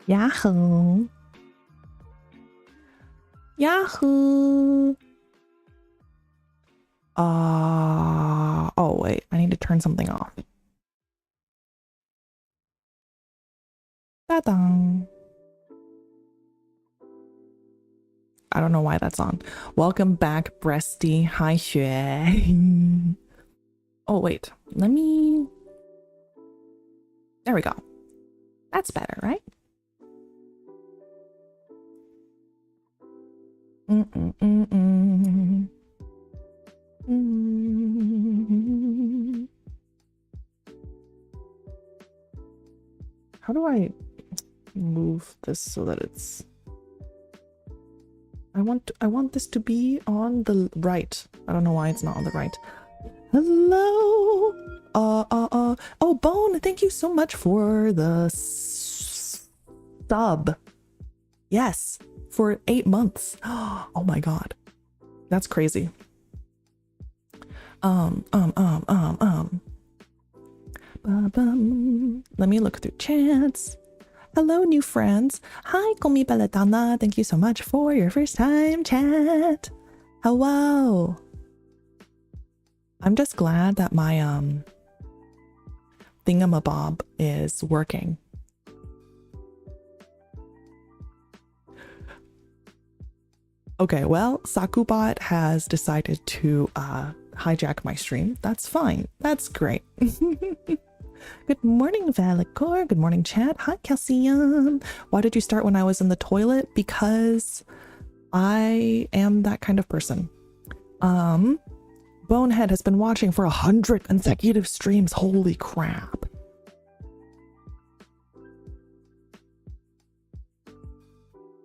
Yahoo! Yahoo! Oh wait, I need to turn something off. Ta-dang! I don't know why that's on. Welcome back, Breasty. Hi, Xue. Oh wait, let me... There we go. That's better, right? How do I move this so that it's... I want this to be on the right. I don't know why it's not on the right. Hello. Oh, Bone, thank you so much for the sub. Yes, for 8 months. Oh my god. That's crazy. Let me look through chats. Hello, new friends. Hi, Komi Belladonna. Thank you so much for your first time chat. Hello. I'm just glad that my thingamabob is working. Okay, well, Sakubot has decided to hijack my stream. That's fine. That's great. Good morning, Vellichor. Good morning, chat. Hi, Calcium. Why did you start when I was in the toilet? Because I am that kind of person. Bonehead has been watching for 100 consecutive streams. Holy crap.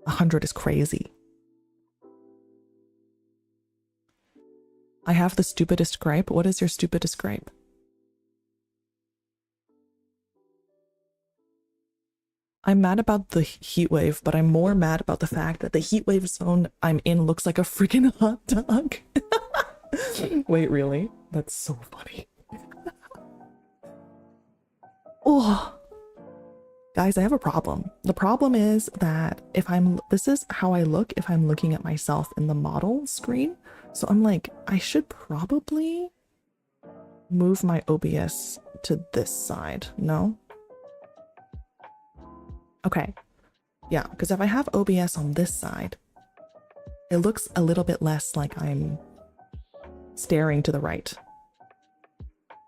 A 100 is crazy. I have the stupidest gripe. What is your stupidest gripe? I'm mad about the heat wave, but I'm more mad about the fact that the heat wave zone I'm in looks like a freaking hot dog. Wait, really? That's so funny. Oh, guys, I have a problem. The problem is that if this is how I look if I'm looking at myself in the model screen. So I'm like, I should probably move my OBS to this side. No? Okay. Yeah, because if I have OBS on this side, it looks a little bit less like I'm staring to the right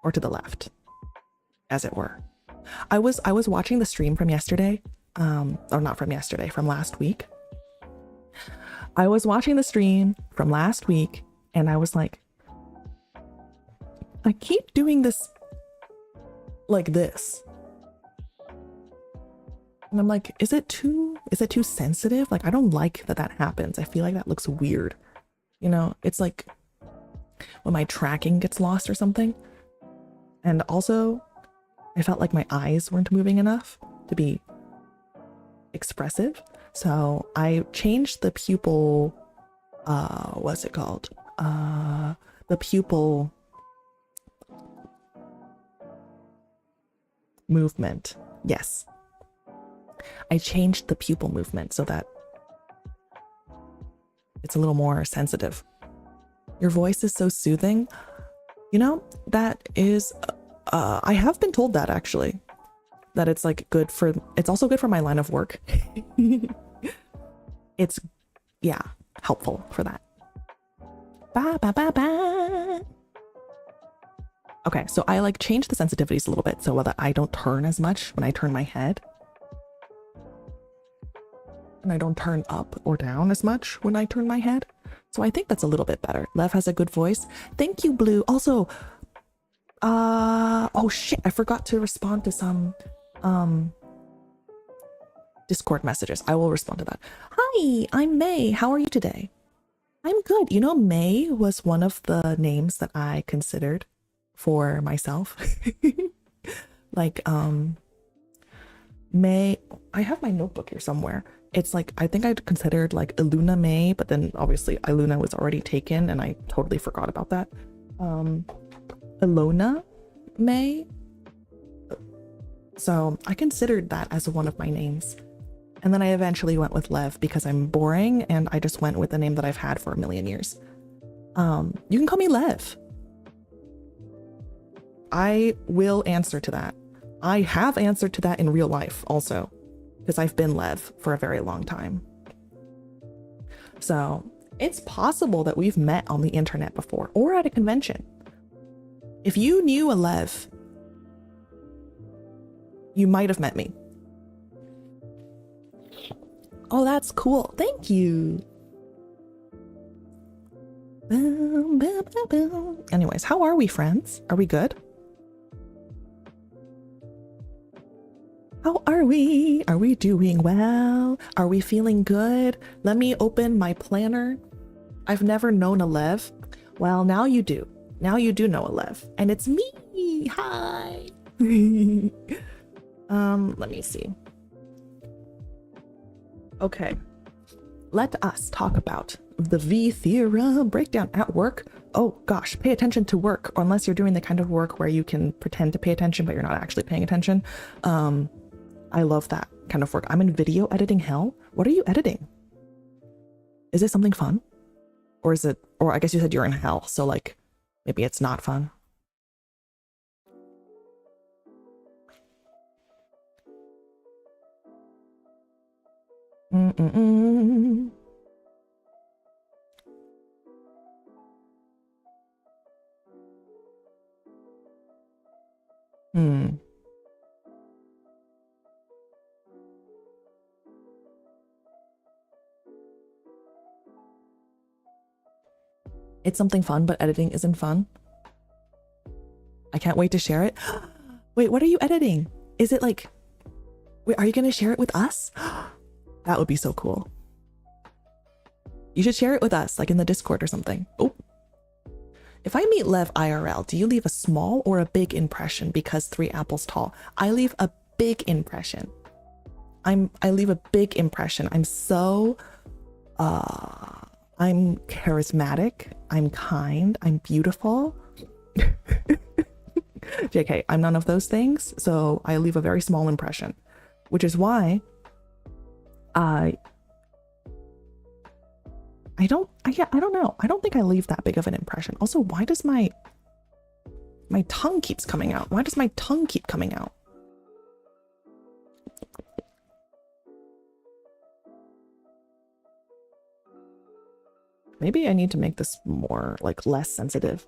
or to the left, as it were. I was watching the stream from yesterday, or not from yesterday, from last week. I was watching the stream from last week and I was like, I keep doing this like this. And I'm like, is it too sensitive? Like, I don't like that happens. I feel like that looks weird. You know, it's like when my tracking gets lost or something. And also, I felt like my eyes weren't moving enough to be expressive. So I changed the pupil, what's it called? The pupil movement. Yes. I changed the pupil movement so that it's a little more sensitive. Your voice is so soothing. You know, that is, I have been told that actually, that it's like good for, it's also good for my line of work. It's, yeah, helpful for that. Ba, ba, ba, ba. Okay, so I like changed the sensitivities a little bit so that I don't turn as much when I turn my head. And I don't turn up or down as much when I turn my head. So I think that's a little bit better. Lev has a good voice. Thank you, Blue. Also, oh shit, I forgot to respond to some Discord messages. I will respond to that. Hi, I'm May. How are you today? I'm good. You know, May was one of the names that I considered for myself. Like, May, I have my notebook here somewhere. It's like, I think I'd considered like Iluna May, but then obviously Iluna was already taken and I totally forgot about that. Ilona May. So I considered that as one of my names. And then I eventually went with Lev because I'm boring and I just went with the name that I've had for a million years. You can call me Lev. I will answer to that. I have answered to that in real life also, because I've been Lev for a very long time. So it's possible that we've met on the internet before or at a convention. If you knew a Lev, you might have met me. Oh, that's cool. Thank you. Anyways, how are we, friends? Are we good? How are we? Are we doing well? Are we feeling good? Let me open my planner. I've never known a Lev. Well, now you do. Now you do know a Lev. And it's me. Hi. Let me see. Okay. Let us talk about the VTheorem breakdown at work. Oh gosh, pay attention to work, unless you're doing the kind of work where you can pretend to pay attention, but you're not actually paying attention. I love that kind of work. I'm in video editing hell. What are you editing? Is it something fun? Or is it, or I guess you said you're in hell, so like, maybe it's not fun. It's something fun, but editing isn't fun. I can't wait to share it. Wait, what are you editing? Is it like, wait, are you gonna share it with us? That would be so cool. You should share it with us, like in the Discord or something. Oh. If I meet Lev IRL, do you leave a small or a big impression because 3 apples tall? I leave a big impression. I leave a big impression. I'm so, I'm charismatic, I'm kind, I'm beautiful. JK, I'm none of those things, so I leave a very small impression, which is why I don't know. I don't think I leave that big of an impression. Also, why does my tongue keeps coming out? Why does my tongue keep coming out? Maybe I need to make this more, like, less sensitive.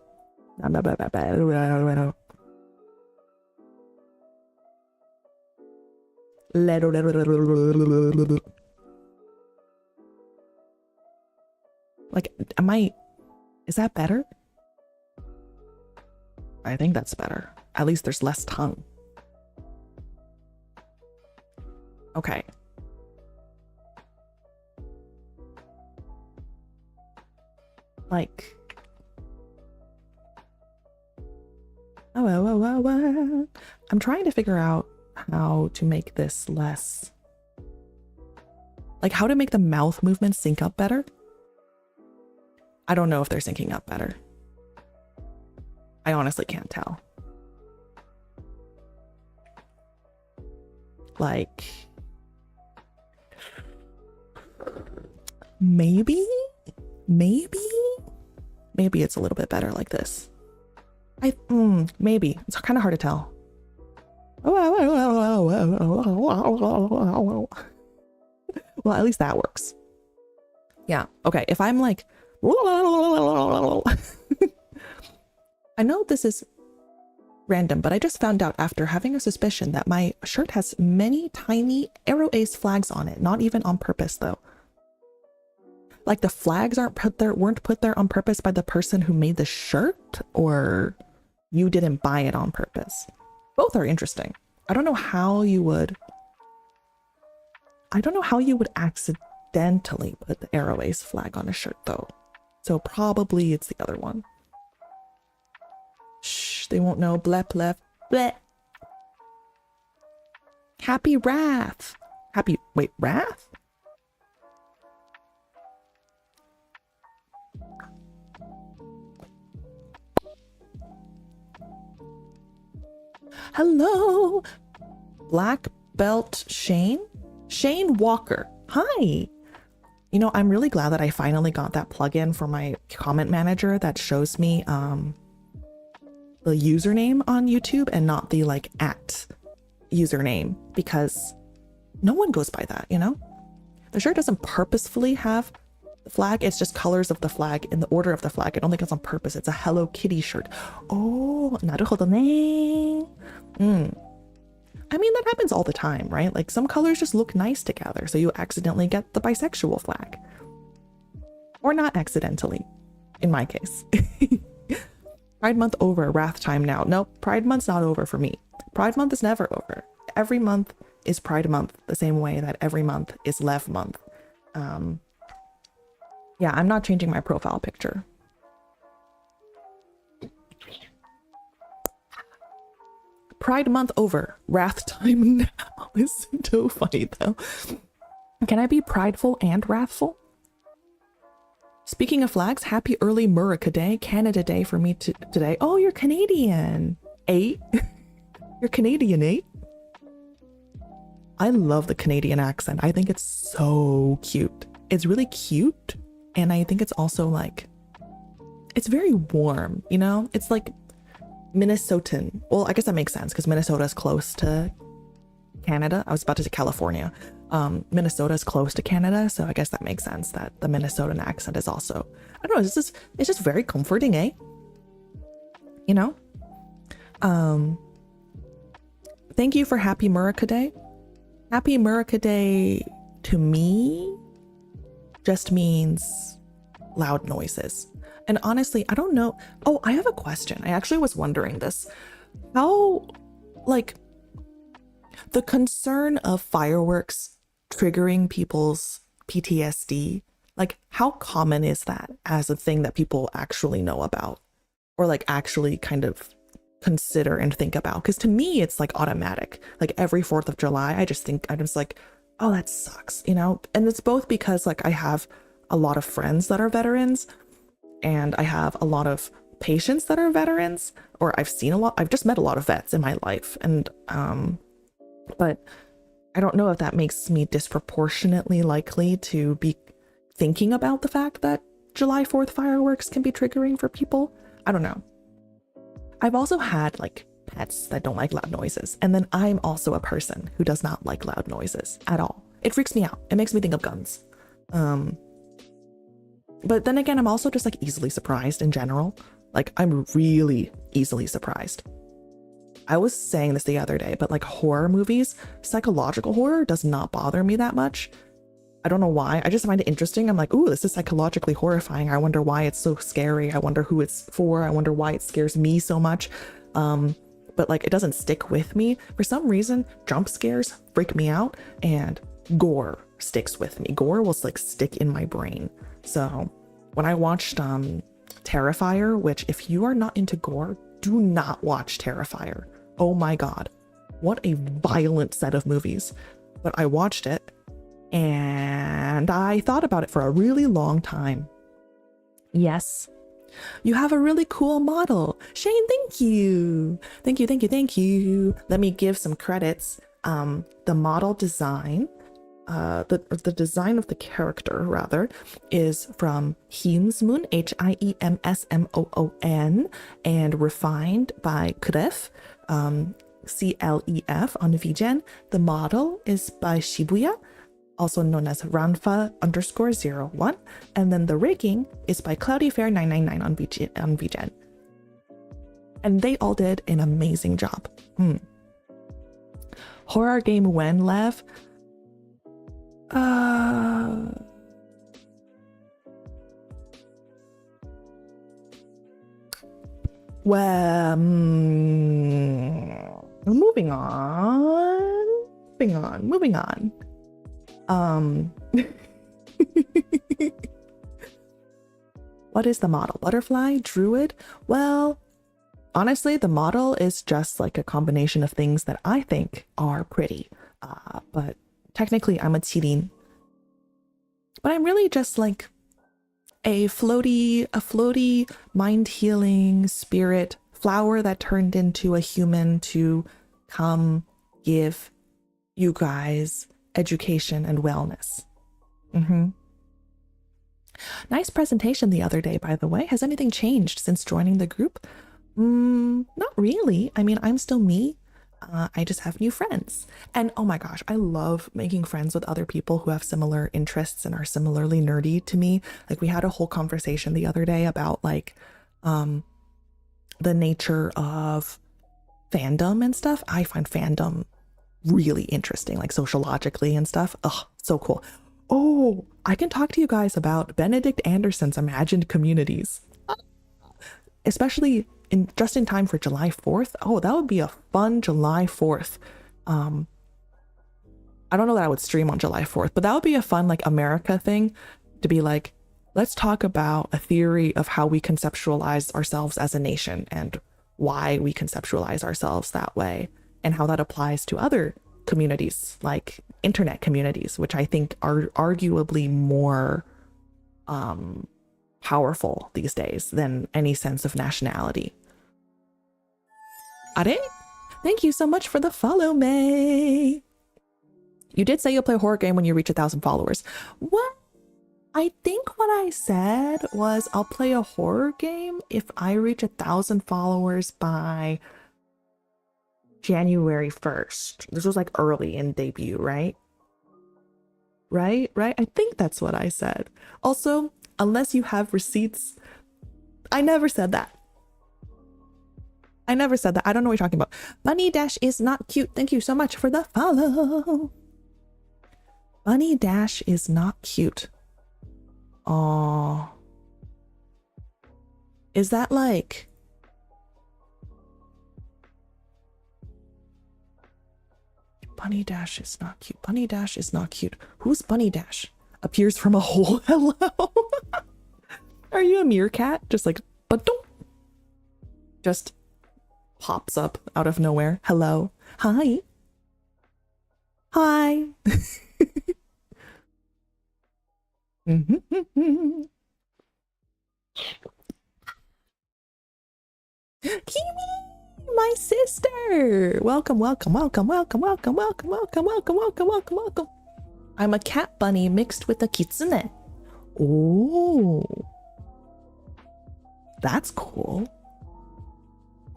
Like, is that better? I think that's better. At least there's less tongue. Okay. Like, I'm trying to figure out how to make this less, like how to make the mouth movements sync up better. I don't know if they're syncing up better. I honestly can't tell. Like, maybe it's a little bit better like this. Maybe. It's kind of hard to tell. Well, at least that works. Yeah. Okay. If I'm like, I know this is random, but I just found out after having a suspicion that my shirt has many tiny arrow ace flags on it. Not even on purpose though. Like the flags weren't put there on purpose by the person who made the shirt, or you didn't buy it on purpose. Both are interesting. I don't know how you would accidentally put the arrow ace flag on a shirt though. So probably it's the other one. Shh, they won't know. Blep, blep, bleh. Hapii Wrath. Wait, Wrath? Hello, Black Belt Shane. Shane Walker, hi. You know, I'm really glad that I finally got that plugin for my comment manager that shows me the username on YouTube and not the like at username, because no one goes by that, you know? The shirt doesn't purposefully have the flag, it's just colors of the flag in the order of the flag. I don't think it's on purpose. It's a Hello Kitty shirt. Oh, naruhodo ne. I mean, that happens all the time, right? Like some colors just look nice together, so you accidentally get the bisexual flag. Or not accidentally, in my case. Pride month over, wrath time now. No, Pride month's not over for me. Pride month is never over. Every month is Pride month, the same way that every month is Lev month. Yeah, I'm not changing my profile picture. Pride month over, wrath time now. Is so funny though. Can I be prideful and wrathful? Speaking of flags, happy early Murica Day, Canada Day for me today. Oh, you're Canadian, eh? You're Canadian, eh? I love the Canadian accent. I think it's so cute. It's really cute. And I think it's also like, it's very warm, you know? It's like Minnesotan. Well, I guess that makes sense because Minnesota is close to Canada. I was about to say California. Minnesota is close to Canada, so I guess that makes sense that the Minnesotan accent is also, I don't know, it's just very comforting, eh? You know? Thank you for Happy Murica Day. Happy Murica Day to me just means loud noises. And honestly, I don't know. Oh, I have a question. I actually was wondering this. How, like, the concern of fireworks triggering people's PTSD, like, how common is that as a thing that people actually know about? Or, like, actually kind of consider and think about? Because to me, it's, like, automatic. Like, every 4th of July, I'm just like, oh, that sucks, you know? And it's both because, like, I have a lot of friends that are veterans, and I have a lot of patients that are veterans, or I've just met a lot of vets in my life. And, but I don't know if that makes me disproportionately likely to be thinking about the fact that July 4th fireworks can be triggering for people. I don't know. I've also had like pets that don't like loud noises. And then I'm also a person who does not like loud noises at all. It freaks me out. It makes me think of guns. But then again, I'm also just like easily surprised in general. Like I'm really easily surprised. I was saying this the other day, but like horror movies, psychological horror does not bother me that much. I don't know why. I just find it interesting. I'm like, ooh, this is psychologically horrifying. I wonder why it's so scary. I wonder who it's for. I wonder why it scares me so much. But like it doesn't stick with me. For some reason, jump scares freak me out and gore sticks with me. Gore will like stick in my brain. So when I watched Terrifier, which if you are not into gore, do not watch Terrifier. Oh my God, what a violent set of movies. But I watched it and I thought about it for a really long time. Yes, you have a really cool model. Shane, thank you. Thank you, thank you, thank you. Let me give some credits. The model design, the design of the character rather, is from Hiemsmoon, Hiemsmoon, and refined by Clef, CLEF on VGen. The model is by Shibuya, also known as Ranfa_01, and then the rigging is by CloudyFair999 on VGen. And they all did an amazing job. Horror game when, Lev? Well, moving on. What is the model? Butterfly? Druid? Well, honestly, the model is just like a combination of things that I think are pretty. But technically I'm a Tiiruki. But I'm really just like a floaty, mind-healing spirit flower that turned into a human to come give you guys education and wellness. Nice presentation the other day, by the way. Has anything changed since joining the group? Not really. I mean, I'm still me. I just have new friends. And oh my gosh, I love making friends with other people who have similar interests and are similarly nerdy to me. Like we had a whole conversation the other day about like the nature of fandom and stuff. I find fandom really interesting, like sociologically and stuff. Oh, so cool. Oh, I can talk to you guys about Benedict Anderson's imagined communities, especially just in time for July 4th. Oh, that would be a fun July 4th. I don't know that I would stream on July 4th, but that would be a fun like America thing to be like, let's talk about a theory of how we conceptualize ourselves as a nation and why we conceptualize ourselves that way and how that applies to other communities like internet communities, which I think are arguably more powerful these days than any sense of nationality. Are? Thank you so much for the follow, May. You did say you'll play a horror game when you reach 1,000 followers. What? I think what I said was I'll play a horror game if I reach 1,000 followers by January 1st. This was like early in debut, right? Right? I think that's what I said. Also, unless you have receipts, I never said that. I never said that. I don't know what you're talking about. Bunny Dash is not cute. Thank you so much for the follow. Bunny Dash is not cute. Oh. Is that like... Bunny Dash is not cute. Bunny Dash is not cute. Who's Bunny Dash? Appears from a hole. Hello. Are you a meerkat? Just like, ba-dum. Just pops up out of nowhere. Hello. Hi. Hi. Kimi, my sister. Welcome. I'm a cat bunny mixed with a kitsune. Oh, that's cool.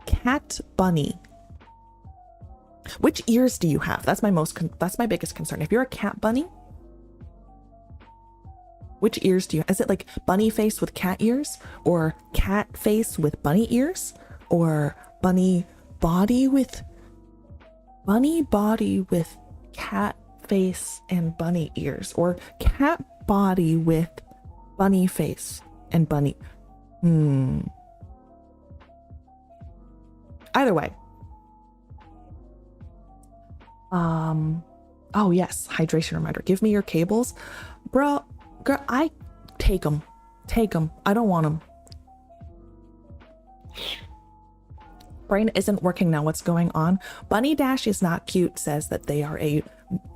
Cat bunny. Which ears do you have? That's my biggest concern. If you're a cat bunny, which ears do you have? Is it like bunny face with cat ears, or cat face with bunny ears, or bunny body with cat face and bunny ears, or cat body with bunny face and bunny? Either way. Oh yes, hydration reminder. Give me your cables. Bro, girl, I take them. I don't want them. Brain isn't working now. What's going on? Bunny Dash is not cute says that they are a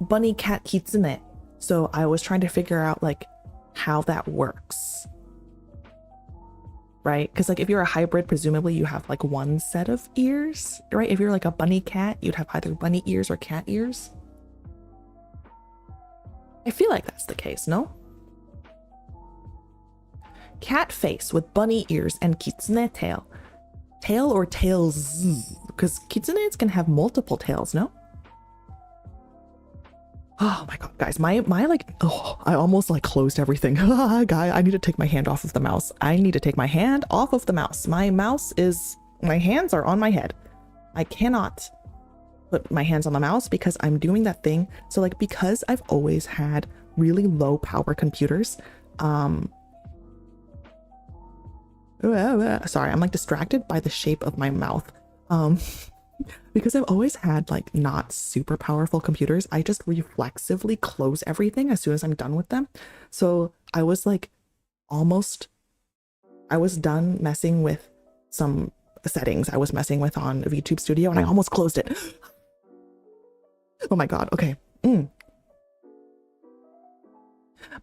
bunny cat kitsune. So I was trying to figure out like how that works. Right? Because like if you're a hybrid, presumably you have like one set of ears, right? If you're like a bunny cat, you'd have either bunny ears or cat ears. I feel like that's the case, no? Cat face with bunny ears and kitsune tail. Tail or tails? Because kitsunes can have multiple tails, no? Oh my god, guys, my like, oh, I almost like closed everything. Guy, I need to take my hand off of the mouse. I need to take my hand off of the mouse. My hands are on my head. I cannot put my hands on the mouse because I'm doing that thing. So like, because I've always had really low power computers, sorry, I'm like distracted by the shape of my mouth. Because I've always had like not super powerful computers, I just reflexively close everything as soon as I'm done with them. So I was like I was done messing with some settings I was messing with on VTube Studio and I almost closed it. Oh my god, okay.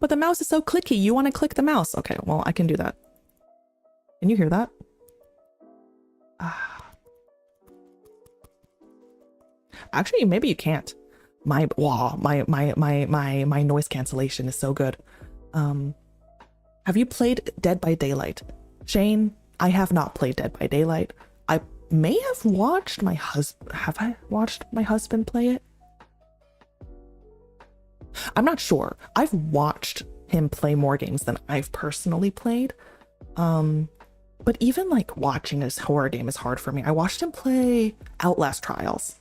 But the mouse is so clicky, you want to click the mouse. Okay, well, I can do that. Can you hear that? Actually, maybe you can't. My noise cancellation is so good. Have you played Dead by Daylight? Shane, I have not played Dead by Daylight. I may have watched my husband. Have I watched my husband play it? I'm not sure. I've watched him play more games than I've personally played. But even like watching his horror game is hard for me. I watched him play Outlast Trials.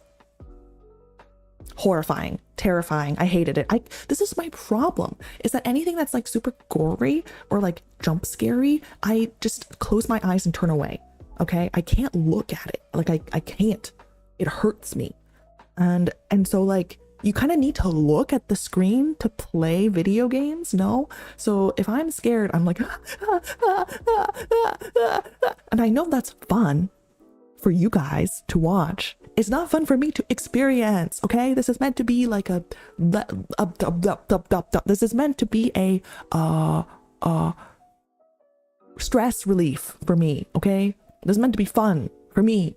Horrifying, terrifying. I hated it. This is my problem, is that anything that's like super gory or like jump scary, I just close my eyes and turn away. Okay, I can't look at it. Like I can't. It hurts me. And so like you kind of need to look at the screen to play video games, no? So if I'm scared, I'm like, and I know that's fun for you guys to watch. It's not fun for me to experience, okay? This is meant to be like this is meant to be a stress relief for me, okay? This is meant to be fun for me.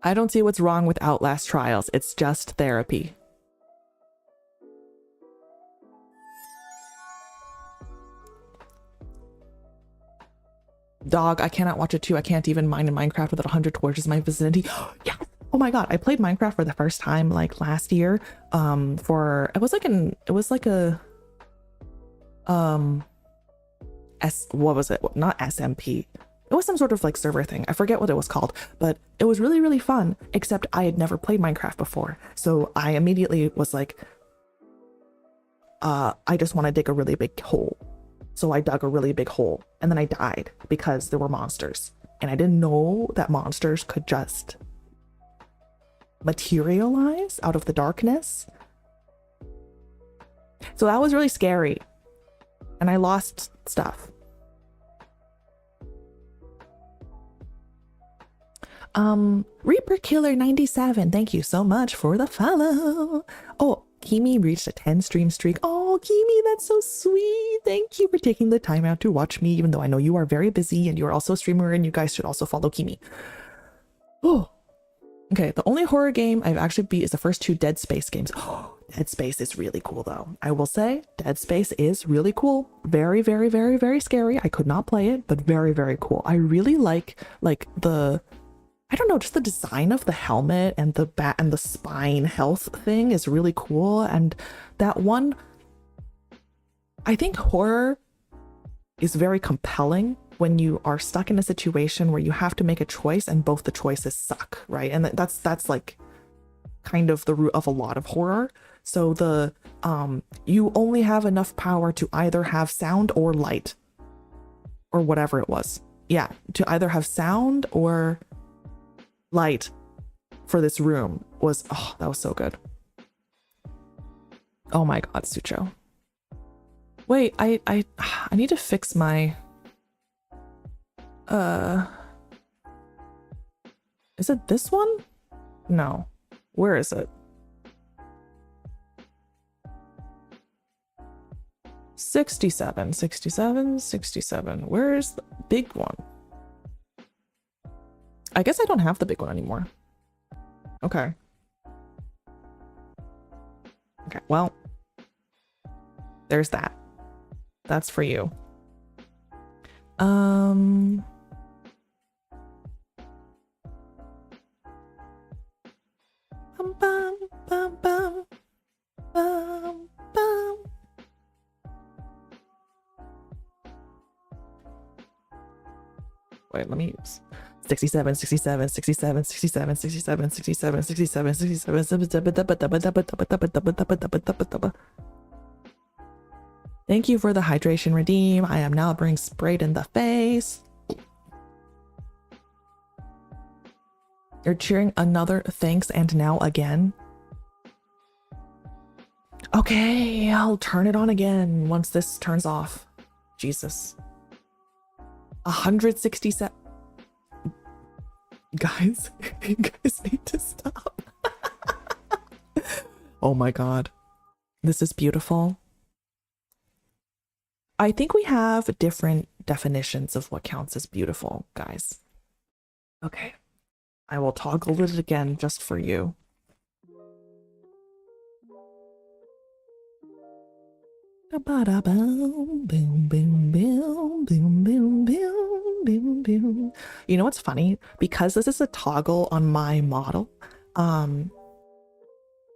I don't see what's wrong with Outlast Trials. It's just therapy. Dog, I cannot watch it too. I can't even mine in Minecraft without 100 torches in my vicinity. Yes! Oh my god, I played Minecraft for the first time like last year. What was it? Not SMP. It was some sort of like server thing. I forget what it was called, but it was really, really fun, except I had never played Minecraft before. So I immediately was like, I just want to dig a really big hole. So I dug a really big hole and then I died because there were monsters. And I didn't know that monsters could just materialize out of the darkness. So that was really scary. And I lost stuff. Reaper Killer 97, thank you so much for the follow. Oh, Kimi reached a 10 stream streak. Oh, Kimi, that's so sweet. Thank you for taking the time out to watch me, even though I know you are very busy and you're also a streamer and you guys should also follow Kimi. Oh, okay. The only horror game I've actually beat is the first 2 Dead Space games. Oh, Dead Space is really cool though. I will say Dead Space is really cool. Very, very, very, very scary. I could not play it, but very, very cool. I really like the, I don't know, just the design of the helmet and the bat and the spine health thing is really cool. And that one, I think horror is very compelling when you are stuck in a situation where you have to make a choice and both the choices suck, right? And that's like kind of the root of a lot of horror. So the you only have enough power to either have sound or light or whatever it was. Yeah, to either have sound or light for this room was, oh, that was so good. Oh my god, Sucho. Wait, I need to fix my is it this one? No. Where is it? 67, 67, 67. Where's the big one? I guess I don't have the big one anymore. Okay. Okay, well, there's that. That's for you. Bum, bum, bum, bum, bum, bum. Wait, let me use 67, 67, 67, 67, 67, 67, 67, 67. Thank you for the hydration redeem. I am now being sprayed in the face. You're cheering another thanks and now again. Okay, I'll turn it on again once this turns off. Jesus. 167. Guys, you guys need to stop. Oh my god. This is beautiful. I think we have different definitions of what counts as beautiful, guys. Okay. I will toggle it again just for you. Boom, boom, boom, boom, boom, boom, boom, boom. You know what's funny? Because this is a toggle on my model,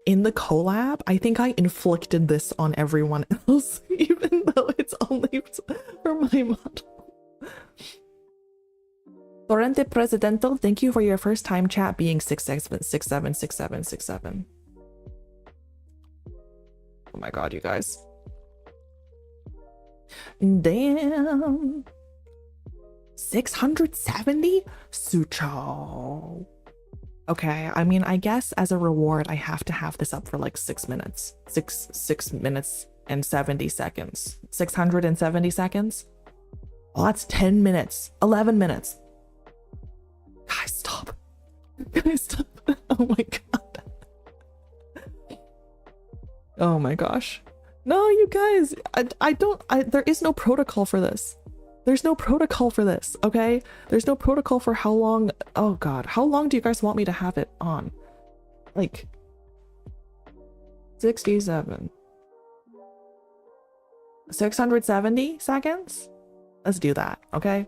in the collab, I think I inflicted this on everyone else, even though it's only for my model. Torrente Presidential, thank you for your first time chat being 67676767. Oh my god, you guys. Damn. 670? Sucho. Okay, I mean, I guess as a reward, I have to have this up for like 6 minutes. 6 minutes and 70 seconds. 670 seconds? Oh, that's 10 minutes. 11 minutes. Guys, stop. Guys, stop. Oh my god. Oh my gosh. No, you guys, there is no protocol for this. There's no protocol for this, okay? There's no protocol for how long, oh god, how long do you guys want me to have it on? Like, 67. 670 seconds? Let's do that, okay?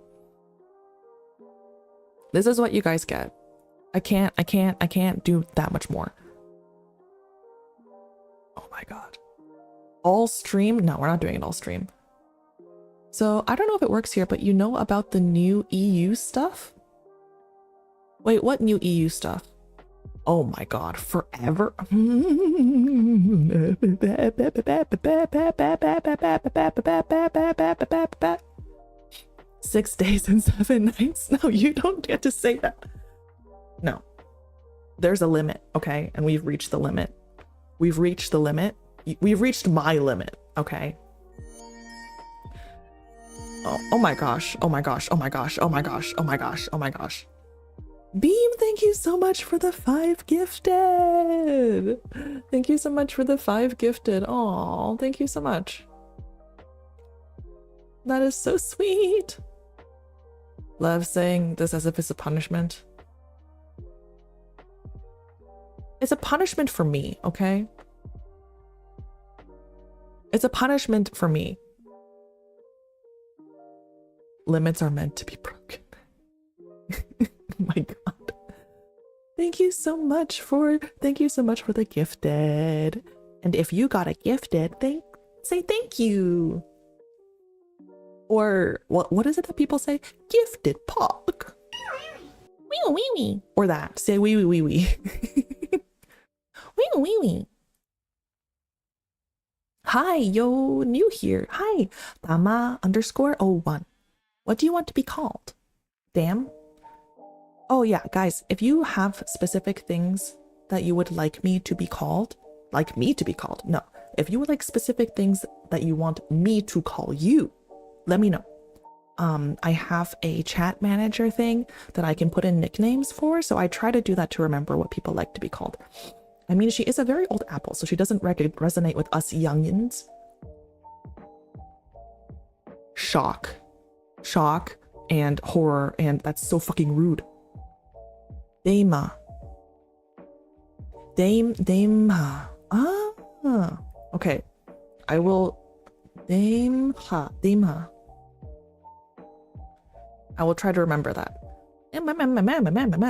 This is what you guys get. I can't do that much more. Oh my god. All stream? No, we're not doing it all stream. So I don't know if it works here, but you know about the new EU stuff? Wait, what new EU stuff? Oh my god, forever? 6 days and 7 nights? No, you don't get to say that. No. There's a limit, okay? And we've reached the limit. We've reached the limit. We've reached my limit, okay? Oh my gosh, oh my gosh, oh my gosh, oh my gosh, oh my gosh, oh my gosh. Beam, thank you so much for the 5 gifted. Thank you so much for the 5 gifted. Aw, thank you so much. That is so sweet. Lev saying this as if it's a punishment. It's a punishment for me, okay? It's a punishment for me. Limits are meant to be broken. My god. Thank you so much for the gifted. And if you got a gifted, say thank you. Or what is it that people say? Gifted pog. Wee wee wee. Or that. Say wee wee wee wee. Wee wee wee. Hi, yo, new here. Hi, Tama_01. What do you want to be called? Damn. Oh yeah, guys, if you have specific things that you would like me to be called, no. If you would like specific things that you want me to call you, let me know. I have a chat manager thing that I can put in nicknames for, so I try to do that to remember what people like to be called. I mean, she is a very old apple, so she doesn't resonate with us youngins. Shock, and horror, and that's so fucking rude. Dama. Dama. Ah. Okay. I will. Dama. I will try to remember that.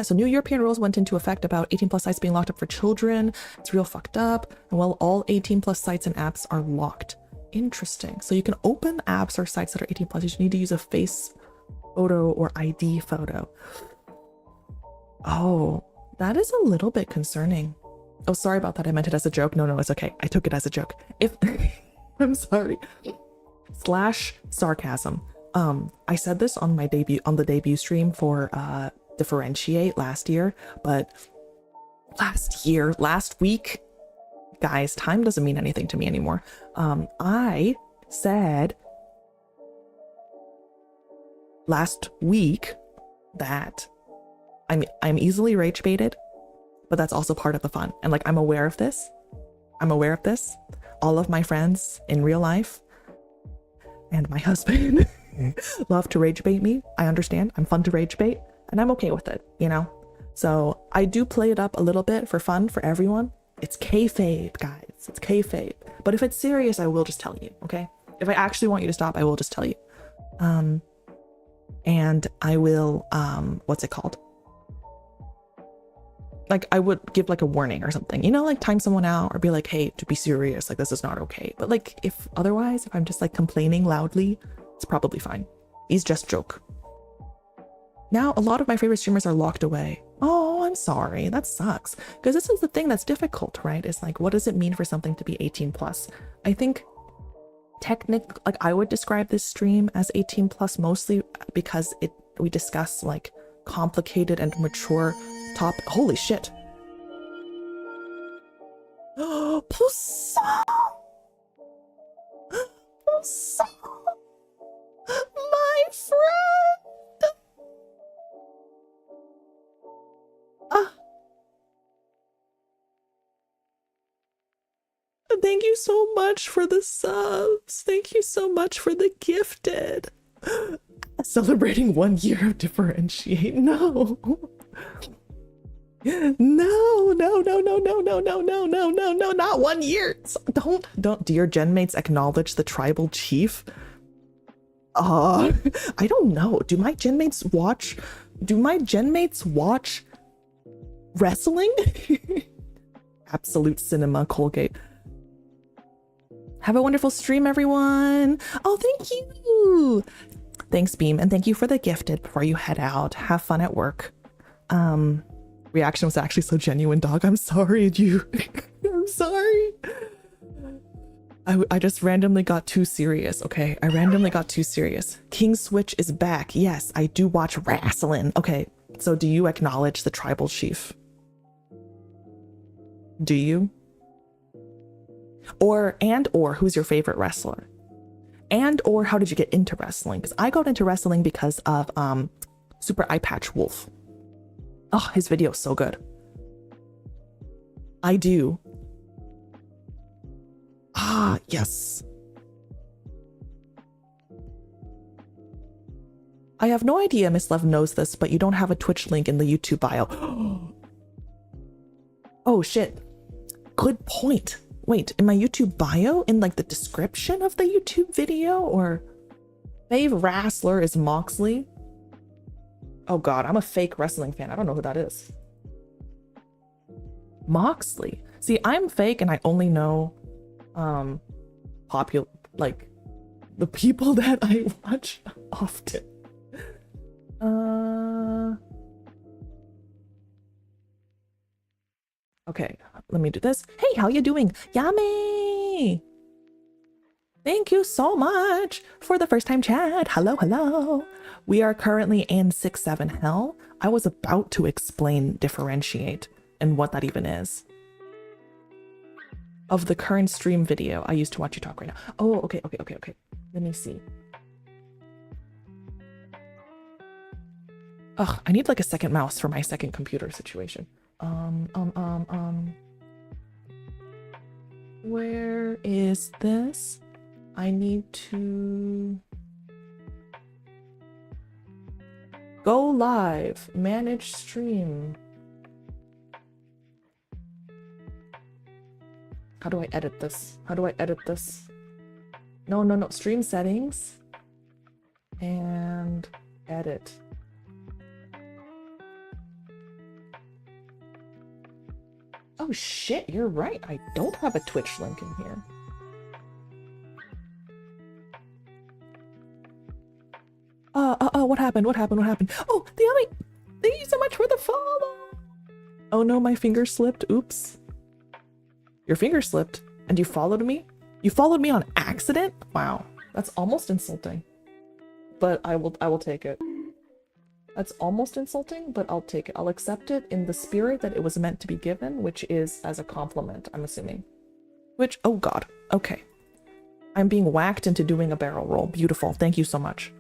So new European rules went into effect about 18+ sites being locked up for children. It's real fucked up. And well, all 18+ sites and apps are locked. Interesting. So you can open apps or sites that are 18+. You just need to use a face photo or ID photo. Oh, that is a little bit concerning. Oh, sorry about that. I meant it as a joke. No, it's okay. I took it as a joke. I'm sorry. / sarcasm. I said this on the debut stream for Differentiate last year, but last week, guys, time doesn't mean anything to me anymore. I said last week that I'm easily rage baited, but that's also part of the fun. And like, I'm aware of this. All of my friends in real life and my husband love to rage bait me. I understand. I'm fun to rage bait, and I'm okay with it, you know? So I do play it up a little bit for fun for everyone. It's kayfabe, guys. It's kayfabe. But if it's serious, I will just tell you, okay? If I actually want you to stop, I will just tell you. And I will, what's it called? Like, I would give like a warning or something, you know, like time someone out or be like, hey, to be serious, like this is not okay. But like, if otherwise, if I'm just like complaining loudly, it's probably fine. He's just joke. Now, a lot of my favorite streamers are locked away. Oh, I'm sorry. That sucks. Because this is the thing that's difficult, right? It's like, what does it mean for something to be 18 plus? I think like I would describe this stream as 18 plus mostly because we discuss like complicated and mature holy shit. Oh, Poussin! Poussin! My friend! Thank you so much for the subs. Thank you so much for the gifted. Celebrating 1 year of differentiate. No. No, not 1 year. Don't, do your genmates acknowledge the tribal chief? I don't know. Do my genmates watch wrestling? Absolute cinema, Colgate. Have a wonderful stream, everyone. Oh, thank you. Thanks, Beam, and thank you for the gifted before you head out. Have fun at work. Reaction was actually so genuine, dog. I'm sorry, I'm sorry. I just randomly got too serious, okay? I randomly got too serious. King Switch is back. Yes, I do watch wrestling. Okay, so do you acknowledge the tribal chief? Do you? Or who's your favorite wrestler? Or how did you get into wrestling? Because I got into wrestling because of Super Eye Patch Wolf. Oh, his video is so good. I do. Ah, yes. I have no idea Miss Lev knows this, but you don't have a Twitch link in the YouTube bio. Oh shit. Good point. Wait, in my YouTube bio, in like the description of the YouTube video, or fave wrestler is Moxley? Oh god, I'm a fake wrestling fan. I don't know who that is. Moxley. See, I'm fake and I only know like the people that I watch often. Okay, let me do this. Hey, how you doing? Yummy! Thank you so much for the first time chat. Hello, hello. We are currently in 6-7 Hell. I was about to explain differentiate and what that even is. Of the current stream video, I used to watch you talk right now. Oh, okay. Let me see. Ugh, I need like a second mouse for my second computer situation. Where is this? I need to go live, manage stream. How do I edit this? No, stream settings and edit. Oh shit, you're right. I don't have a Twitch link in here. What happened? Oh, the Yummy! Thank you so much for the follow! Oh no, my finger slipped. Oops. Your finger slipped and you followed me? You followed me on accident? Wow, that's almost insulting. But I will take it. That's almost insulting, but I'll take it. I'll accept it in the spirit that it was meant to be given, which is as a compliment, I'm assuming. Which, oh god, okay. I'm being whacked into doing a barrel roll. Beautiful, thank you so much.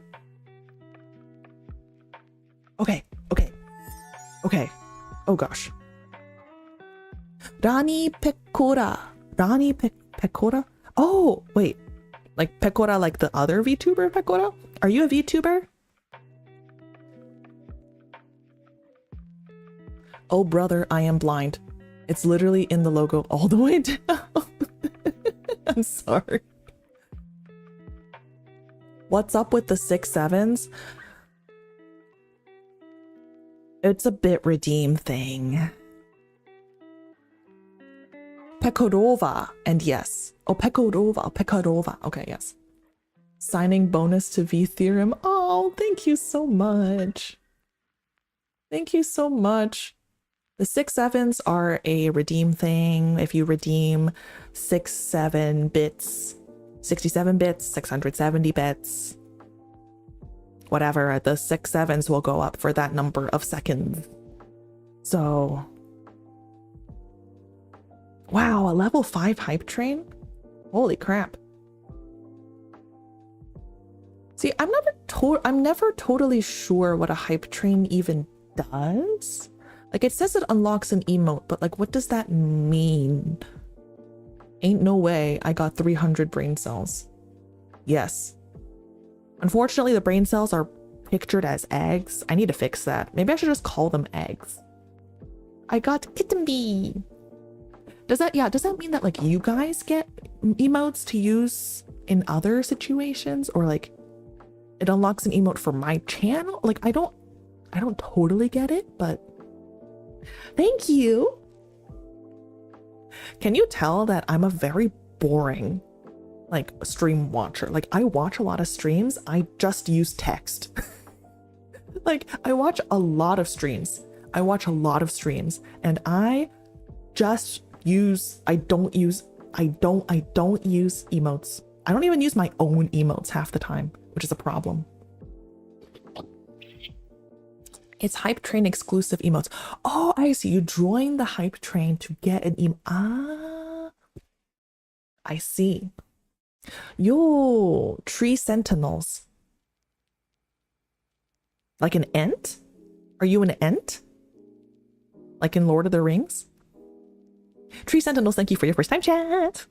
Okay. Oh gosh. Rani Pecora. Pecora? Oh, wait. Like Pecora, like the other VTuber Pecora? Are you a VTuber? Oh brother, I am blind. It's literally in the logo all the way down. I'm sorry. What's up with the 6-7s? It's a bit redeem thing. Pekorova, and yes. Oh, Pekorova. Okay, yes. Signing bonus to VTheorem. Oh, thank you so much. Thank you so much. The 6-7s are a redeem thing. If you redeem 67 bits, 67 bits, 670 bits, whatever, the 6-7s will go up for that number of seconds. So, wow, a level 5 hype train? Holy crap. See, I'm never totally sure what a hype train even does. Like, it says it unlocks an emote, but like, what does that mean? Ain't no way I got 300 brain cells. Yes. Unfortunately, the brain cells are pictured as eggs. I need to fix that. Maybe I should just call them eggs. I got kitten bee. Does that mean that like you guys get emotes to use in other situations, or like it unlocks an emote for my channel? Like, I don't totally get it, but thank you. Can you tell that I'm a very boring like stream watcher? Like, I watch a lot of streams. I just use text. Like, I watch a lot of streams. And I just use, I don't use emotes. I don't even use my own emotes half the time, which is a problem. It's hype train exclusive emotes. Oh, I see. You join the hype train to get an emote. Ah, I see. Yo, tree sentinels. Like an ent? Are you an ent? Like in Lord of the Rings? Tree sentinels, thank you for your first time chat.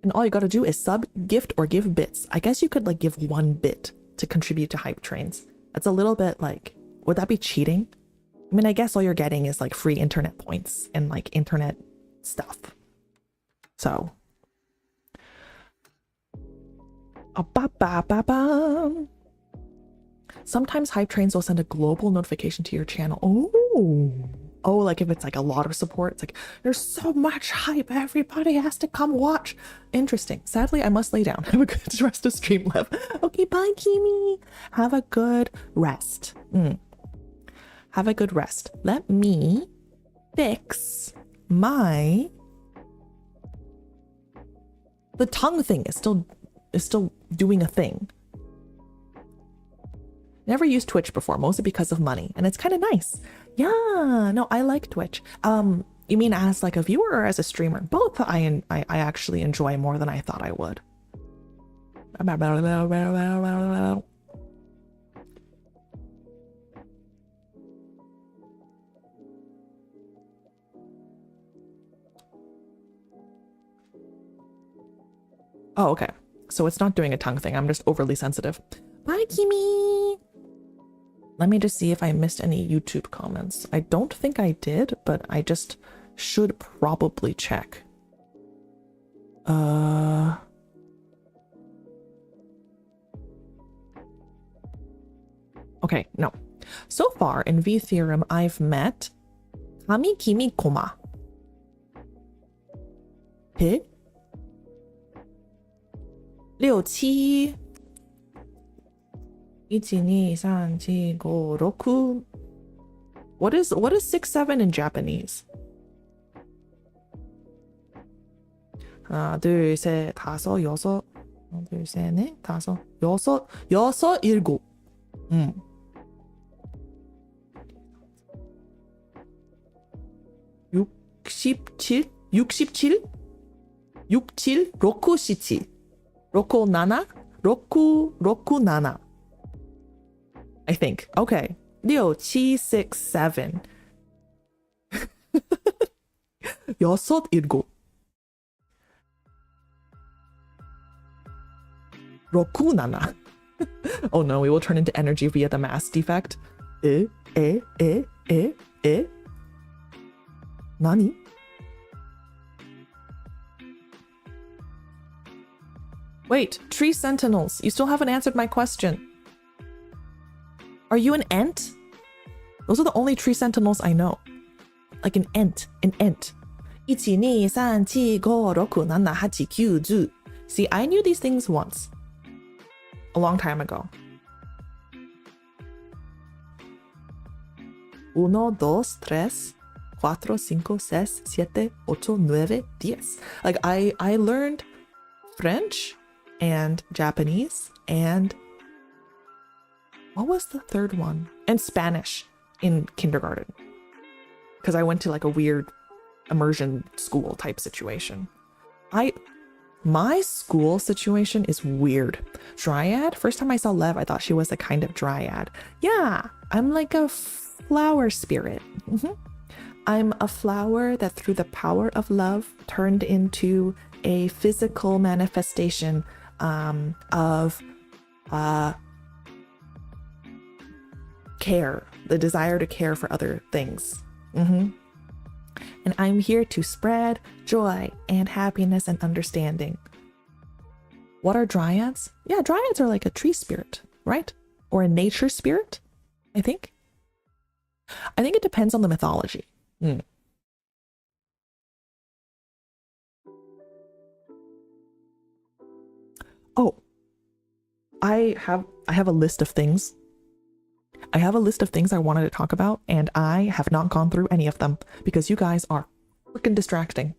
And all you gotta do is sub, gift, or give bits. I guess you could like give 1 bit to contribute to hype trains. That's a little bit like, would that be cheating? I mean, I guess all you're getting is like free internet points and like internet stuff. So. Sometimes hype trains will send a global notification to your channel. Oh, like if it's like a lot of support, it's like, there's so much hype, everybody has to come watch. Interesting. Sadly, I must lay down. Have a good rest of stream, Lev. Okay, bye, Kimi. Have a good rest. Have a good rest. Let me fix my... The tongue thing is still doing a thing. Never used Twitch before, mostly because of money, and it's kind of nice. Yeah, no, I like Twitch. You mean as like a viewer or as a streamer? Both I actually enjoy more than I thought I would. Oh, okay. So it's not doing a tongue thing. I'm just overly sensitive. Bye, Kimi. Let me just see if I missed any YouTube comments. I don't think I did, but I just should probably check. Okay, no. So far in VTheorem, I've met Kami Kimi Koma. He? 6, 7 1, 2, 3, 4, 5, 6. What is 6, 7 in Japanese? 하나, 둘, 셋, 다섯, 여섯. 하나, 둘, 셋, 넷, 다섯, 여섯, 일곱. 67? 67? 67? roku, 7. roku, 7? roku, 7. I think. Okay. 6, 7, 6, 7. 6, 7. 6, 7. Oh no, we will turn into energy via the mass defect. Nani? Wait, tree sentinels. You still haven't answered my question. Are you an ent? Those are the only tree sentinels I know. Like an ent, an ent. 1, 2, 3, 4, 5, 6, 7, 8, 9, 10. See, I knew these things once. A long time ago. 1, 2, 3, 4, 5, 6, 7, 8, 9, 10. Like I learned French and Japanese and what was the third one? And Spanish in kindergarten. Because I went to like a weird immersion school type situation. My school situation is weird. Dryad? First time I saw Lev, I thought she was a kind of dryad. Yeah, I'm like a flower spirit. I'm a flower that through the power of love turned into a physical manifestation of care, the desire to care for other things. And I'm here to spread joy and happiness and understanding. What are dryads? Yeah, dryads are like a tree spirit, right? Or a nature spirit, I think. I think it depends on the mythology. Oh, I have a list of things. I have a list of things I wanted to talk about, and I have not gone through any of them because you guys are freaking distracting.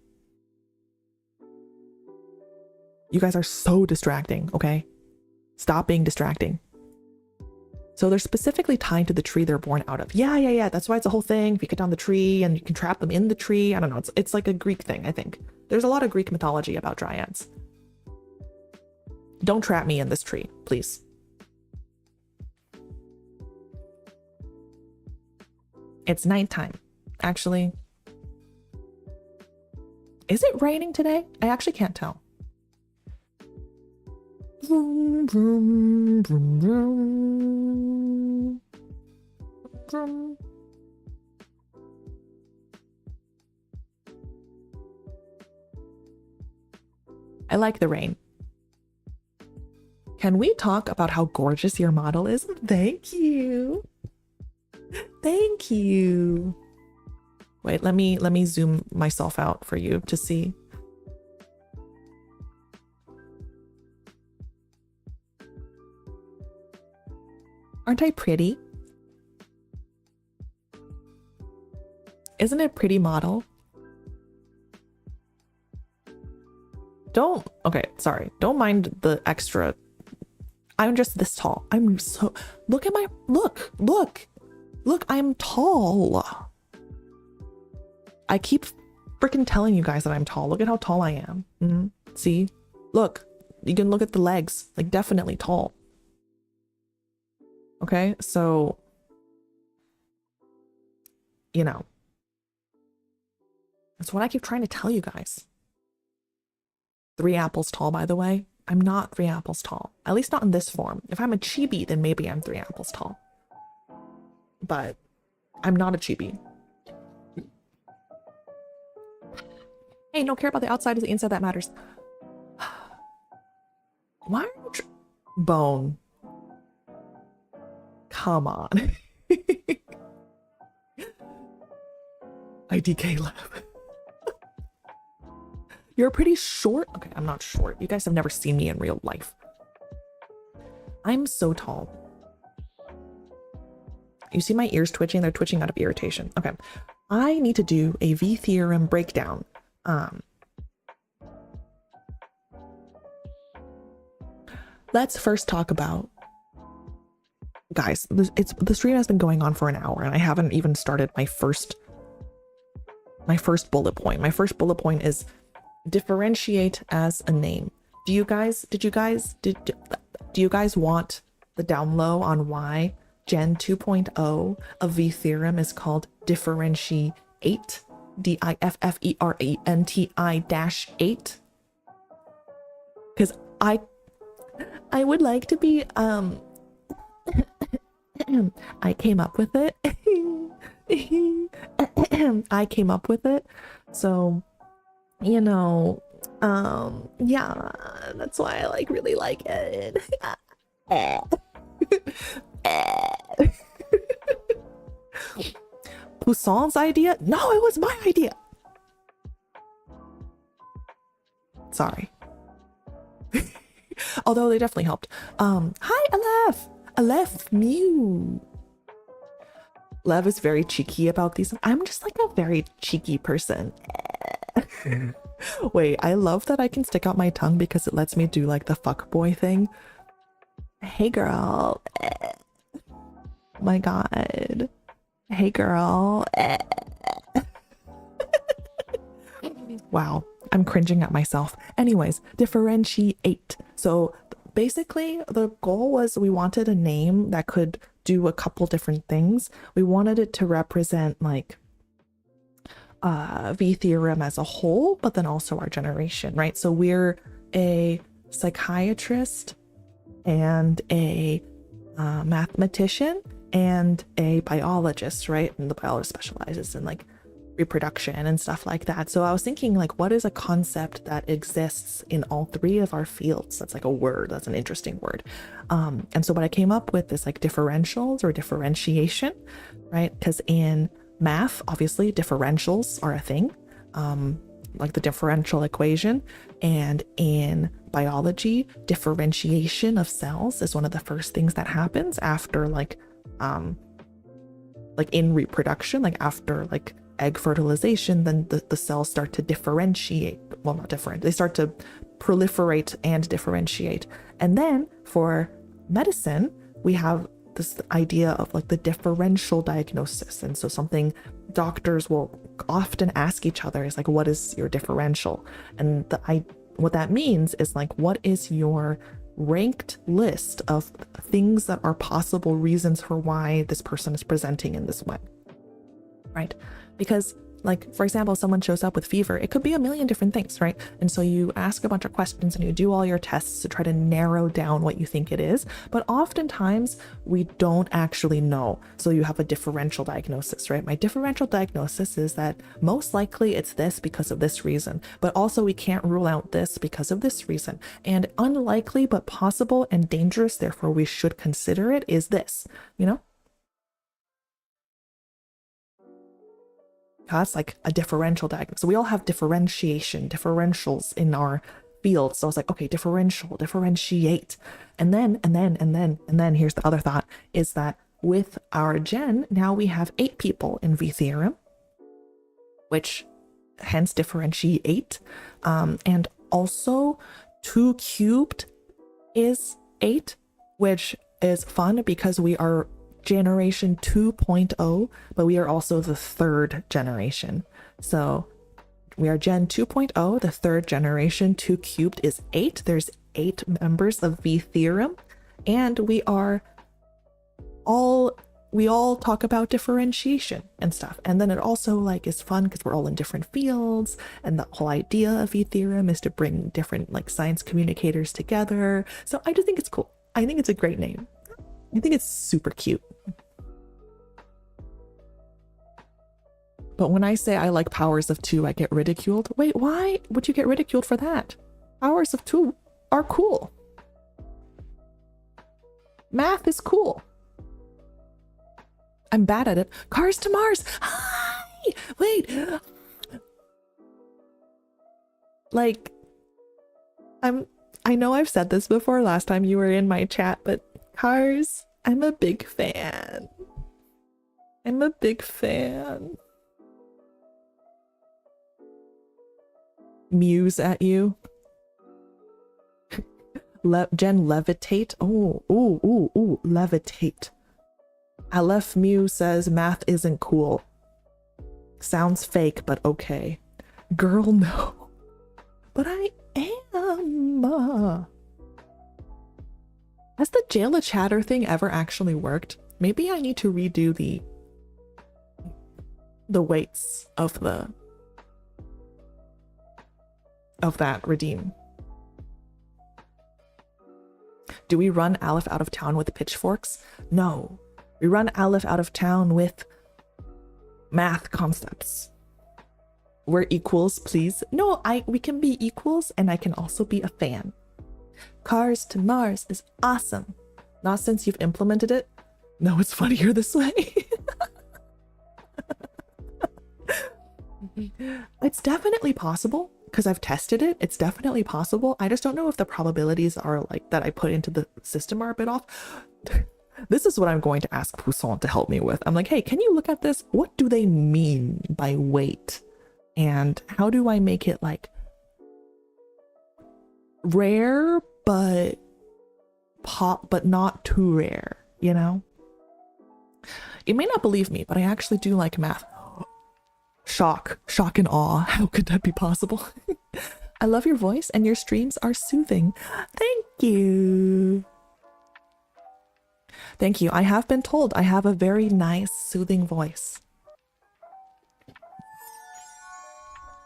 You guys are so distracting, okay? Stop being distracting. So they're specifically tied to the tree they're born out of. Yeah. That's why it's a whole thing. If you cut down the tree and you can trap them in the tree. I don't know. It's like a Greek thing, I think. There's a lot of Greek mythology about dryads. Don't trap me in this tree, please. It's nighttime. Actually, is it raining today? I actually can't tell. Vroom, vroom, vroom, vroom. Vroom. I like the rain. Can we talk about how gorgeous your model is? Thank you. Thank you. Wait, let me zoom myself out for you to see. Aren't I pretty? Isn't it a pretty model? Okay, sorry. Don't mind the extra. I'm just this tall. I'm so, look, I'm tall. I keep freaking telling you guys that I'm tall. Look at how tall I am. See? Look, you can look at the legs, like definitely tall. Okay, so, you know, that's what I keep trying to tell you guys. 3 apples tall, by the way. I'm not 3 apples tall, at least not in this form. If I'm a chibi, then maybe I'm 3 apples tall. But I'm not a chibi. Hey, no care about the outside, it's the inside that matters. Why are you Bone? Come on. IDK Lev. You're pretty short. Okay, I'm not short. You guys have never seen me in real life. I'm so tall. You see my ears twitching? They're twitching out of irritation. Okay, I need to do a VTheorem breakdown. Let's first talk about, guys, the stream has been going on for an hour and I haven't even started my first bullet point. My first bullet point is differentiate as a name. Do you guys want the down low on why Gen 2.0 of VTheorem is called differentiate? differenti-8? Because I would like to be I came up with it. I came up with it. So, you know, Yeah, that's why I like really like it. Poussin's idea? No, it was my idea. Sorry. Although they definitely helped. Hi, Aleph Mew. Lev is very cheeky about these. I'm just like a very cheeky person. Wait, I love that I can stick out my tongue because it lets me do like the fuckboy thing. Hey girl. My god. Hey girl. Wow, I'm cringing at myself. Anyways, differentiate. So basically the goal was we wanted a name that could do a couple different things. We wanted it to represent like VTheorem as a whole, but then also our generation, right? So we're a psychiatrist and a mathematician and a biologist, right? And the biologist specializes in like reproduction and stuff like that. So I was thinking like, what is a concept that exists in all three of our fields? That's like a word, that's an interesting word. And so what I came up with is like differentials or differentiation, right? Because in math, obviously differentials are a thing, like the differential equation. And in biology, differentiation of cells is one of the first things that happens after like in reproduction, like after like egg fertilization, then the cells start to differentiate. Well, not different. They start to proliferate and differentiate. And then for medicine, we have this idea of like the differential diagnosis. And so something doctors will often ask each other is like, what is your differential? And what that means is like, what is your ranked list of things that are possible reasons for why this person is presenting in this way, right? Because like, for example, someone shows up with fever, it could be a million different things, right? And so you ask a bunch of questions and you do all your tests to try to narrow down what you think it is. But oftentimes we don't actually know. So you have a differential diagnosis, right? My differential diagnosis is that most likely it's this because of this reason, but also we can't rule out this because of this reason. And unlikely but possible and dangerous, therefore we should consider it, is this, you know? That's like a differential diagnosis. So we all have differentials in our field. So I was like, okay, differentiate. And then here's the other thought is that with our gen, now we have 8 people in VTheorem, which hence differentiate. And also 2 cubed is 8, which is fun because we are generation 2.0, but we are also the 3rd generation. So we are gen 2.0, the 3rd generation. 2 cubed is 8. There's 8 members of VTheorem, and we all talk about differentiation and stuff. And then it also like is fun because we're all in different fields, and the whole idea of VTheorem is to bring different like science communicators together. So I just think it's cool. I think it's a great name. I think it's super cute. But when I say I like powers of 2, I get ridiculed. Wait, why would you get ridiculed for that? Powers of 2 are cool. Math is cool. I'm bad at it. Cars to Mars. Hi! Wait. Like, I know I've said this before last time you were in my chat, but Cars, I'm a big fan. I'm a big fan. Muse at you. Jen levitate. Oh, levitate. Aleph Mew says math isn't cool. Sounds fake, but okay. Girl, no. But I am. Has the jail a chatter thing ever actually worked? Maybe I need to redo the weights of that redeem. Do we run Aleph out of town with pitchforks? No. We run Aleph out of town with math concepts. we're equals, please. No, we can be equals and I can also be a fan. Cars to Mars is awesome. Not since you've implemented it. No, it's funnier this way. It's definitely possible because I've tested it. It's definitely possible. I just don't know if the probabilities are like that I put into the system are a bit off. This is what I'm going to ask Poussin to help me with. I'm like, hey, can you look at this? What do they mean by weight? And how do I make it like rare, but not too rare, you know? You may not believe me, but I actually do like math. Shock and awe. How could that be possible? I love your voice and your streams are soothing. Thank you. Thank you. I have been told I have a very nice, soothing voice.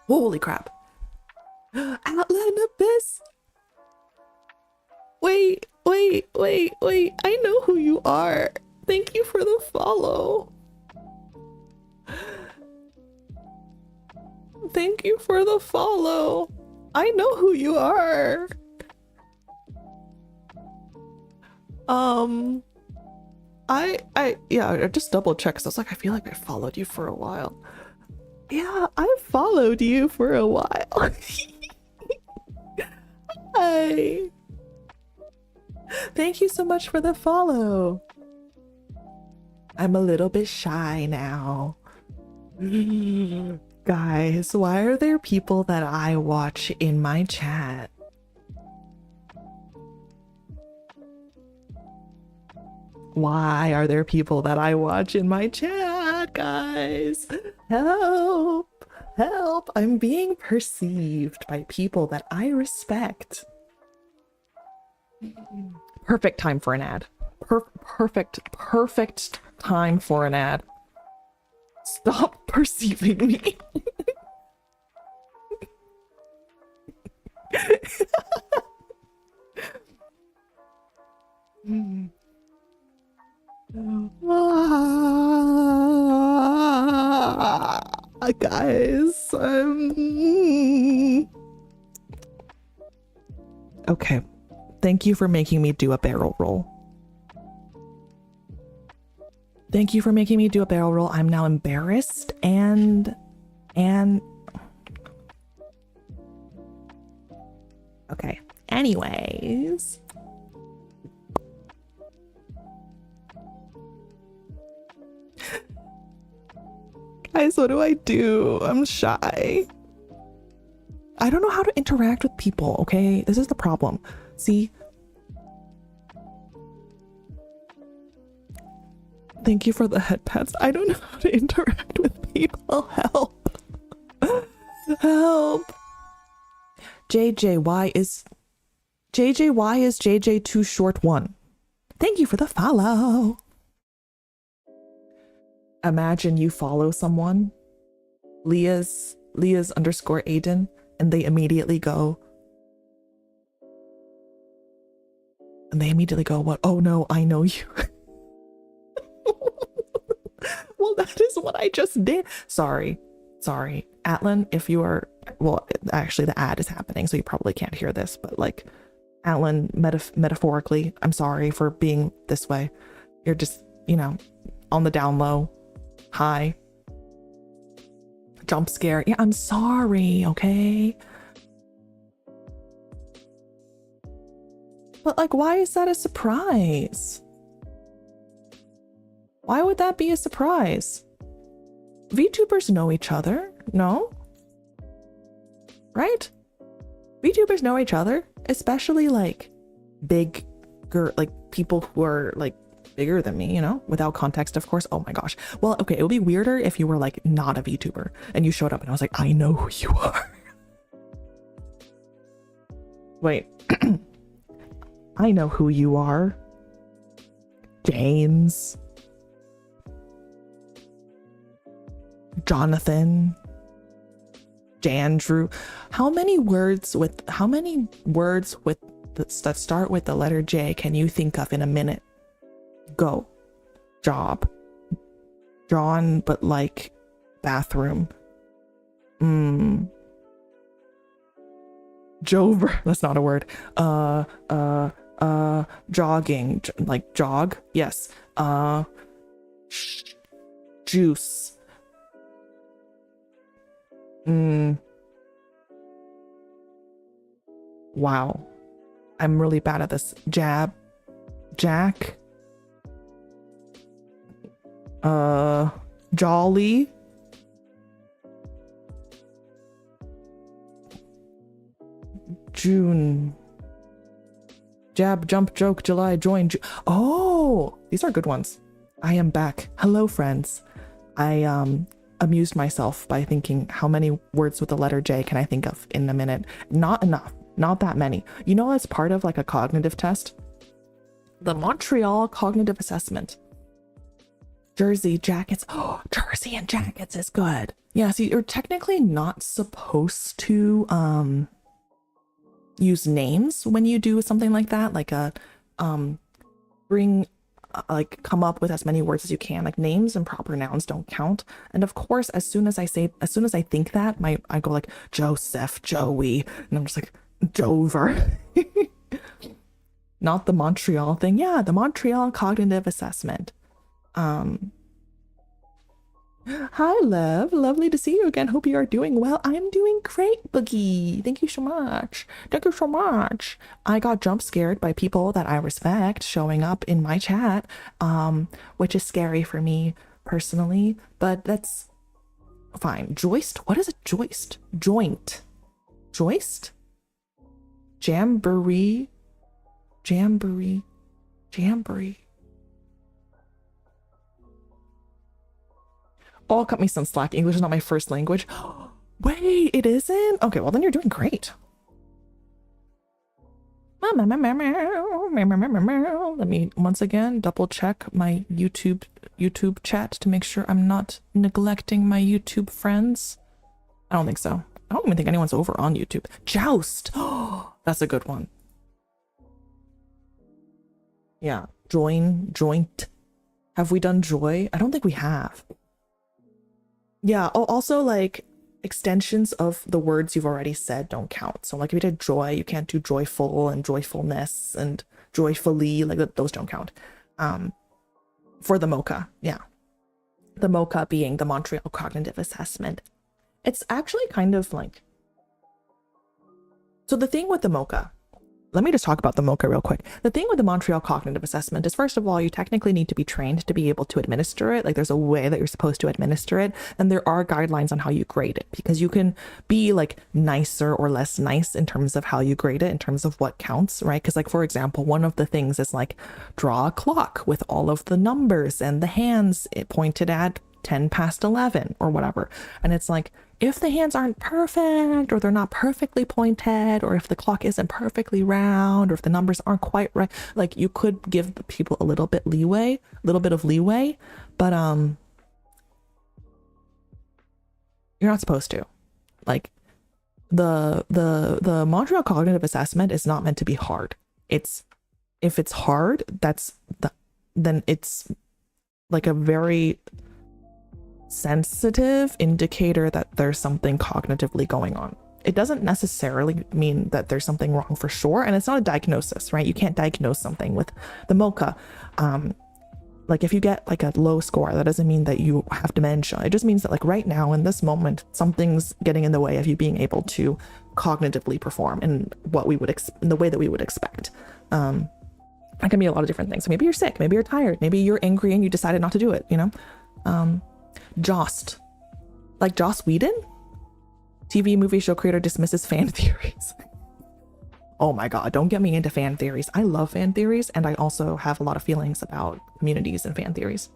Holy crap. Outland Abyss. Wait. I know who you are. Thank you for the follow. Thank you for the follow. I know who you are. I just double checked. So I was like, I feel like I followed you for a while. Yeah, I followed you for a while. Hi. Thank you so much for the follow. I'm a little bit shy now. Guys, why are there people that I watch in my chat? Why are there people that I watch in my chat, guys? Help! Help! I'm being perceived by people that I respect. Perfect time for an ad. Perfect time for an ad. Stop perceiving me. Guys, okay. Thank you for making me do a barrel roll. Thank you for making me do a barrel roll. I'm now embarrassed and okay. Anyways. Guys, what do I do? I'm shy. I don't know how to interact with people, okay? This is the problem. See? Thank you for the head pats. I don't know how to interact with people. Help. Help. JJY is JJ too short 1. Thank you for the follow. Imagine you follow someone, Leah's underscore Aiden, and they immediately go, what? Oh no, I know you. Well, that is what I just did. Sorry. Atlan, if you are, well, actually the ad is happening, so you probably can't hear this, but like, Atlan, metaphorically, I'm sorry for being this way. You're just, you know, on the down low. Hi. Jump scare. Yeah, I'm sorry, okay? But like, why is that a surprise? Why would that be a surprise? VTubers know each other, no? Right? VTubers know each other, especially like like people who are like bigger than me, you know, without context, of course. Oh my gosh. Well, okay, it would be weirder if you were like not a VTuber and you showed up and I was like, I know who you are. Wait. I know who you are. James. Jonathan. Jandrew. How many words that start with the letter J can you think of in a minute? Go. Job. Drawn, but like bathroom. Jover. That's not a word. Jogging. Like jog. Yes. Juice. Wow. I'm really bad at this. Jab. Jack. Jolly. June. Jab, jump, joke, July, join. Oh, these are good ones. I am back. Hello, friends. I amused myself by thinking how many words with the letter J can I think of in a minute. Not enough. Not that many. You know, as part of like a cognitive test, the Montreal Cognitive Assessment. Jersey jackets. Oh, jersey and jackets is good. Yeah, so you're technically not supposed to use names when you do something like that, like a come up with as many words as you can. Like names and proper nouns don't count. And of course, as soon as I think that, I go like Joseph, Joey, and I'm just like Dover. Not the Montreal thing. Yeah, the Montreal Cognitive Assessment. Hi, Lev. Lovely to see you again. Hope you are doing well. I'm doing great, Boogie. Thank you so much. Thank you so much. I got jump scared by people that I respect showing up in my chat, which is scary for me personally, but that's fine. Joist? What is a joist? Joint. Joist? Jamboree? Jamboree? Jamboree? Oh, cut me some slack. English is not my first language. Wait, it isn't? Okay, well then you're doing great. Let me once again double check my YouTube chat to make sure I'm not neglecting my YouTube friends. I don't think so. I don't even think anyone's over on YouTube. Joust. Oh, that's a good one. Yeah, joint. Have we done joy? I don't think we have. Yeah, also like extensions of the words you've already said don't count. So like if you did joy, you can't do joyful and joyfulness and joyfully, like those don't count. For the MOCA, yeah. The MOCA being the Montreal Cognitive Assessment. It's actually kind of like, so the thing with the MOCA, let me just talk about the MOCA real quick. The thing with the Montreal Cognitive Assessment is, first of all, you technically need to be trained to be able to administer it. Like there's a way that you're supposed to administer it. And there are guidelines on how you grade it, because you can be like nicer or less nice in terms of how you grade it, in terms of what counts, right? Because like, for example, one of the things is like draw a clock with all of the numbers and the hands pointed at 10 past 11 or whatever. And it's like, if the hands aren't perfect, or they're not perfectly pointed, or if the clock isn't perfectly round, or if the numbers aren't quite right, like you could give the people a little bit of leeway, but you're not supposed to. Like the Montreal Cognitive Assessment is not meant to be hard. If it's hard, then it's like a very sensitive indicator that there's something cognitively going on. It doesn't necessarily mean that there's something wrong for sure, and it's not a diagnosis, right? You can't diagnose something with the MOCA. Like if you get like a low score, that doesn't mean that you have dementia. It just means that like right now in this moment, something's getting in the way of you being able to cognitively perform in what we would in the way that we would expect. That can be a lot of different things. So maybe you're sick, maybe you're tired, maybe you're angry and you decided not to do it, you know? Jost, like Joss Whedon, TV movie show creator dismisses fan theories. Oh my god, don't get me into fan theories. I love fan theories, and I also have a lot of feelings about communities and fan theories.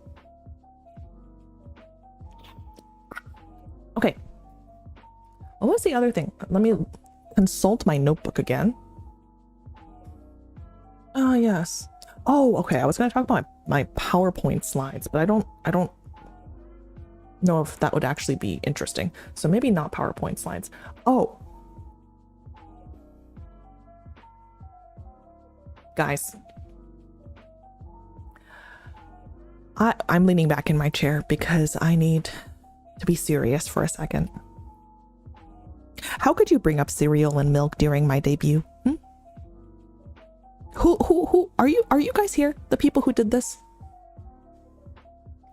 Okay, what was the other thing? Let me consult my notebook again. Oh yes. Oh, okay, I was going to talk about my PowerPoint slides, but I don't know if that would actually be interesting. So maybe not PowerPoint slides. Oh. Guys. I'm leaning back in my chair because I need to be serious for a second. How could you bring up cereal and milk during my debut? Hmm? Who are you guys here? The people who did this?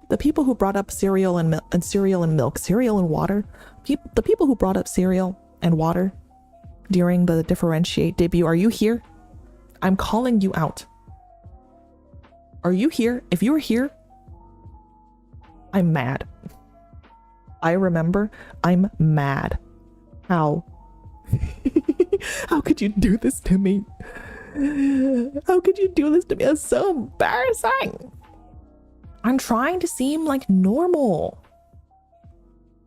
The people who brought up cereal and milk, cereal and water. The people who brought up cereal and water during the differentiate debut. Are you here? I'm calling you out. Are you here? If you're here, I'm mad. I remember. I'm mad. How? How could you do this to me? How could you do this to me? It's so embarrassing. I'm trying to seem like normal.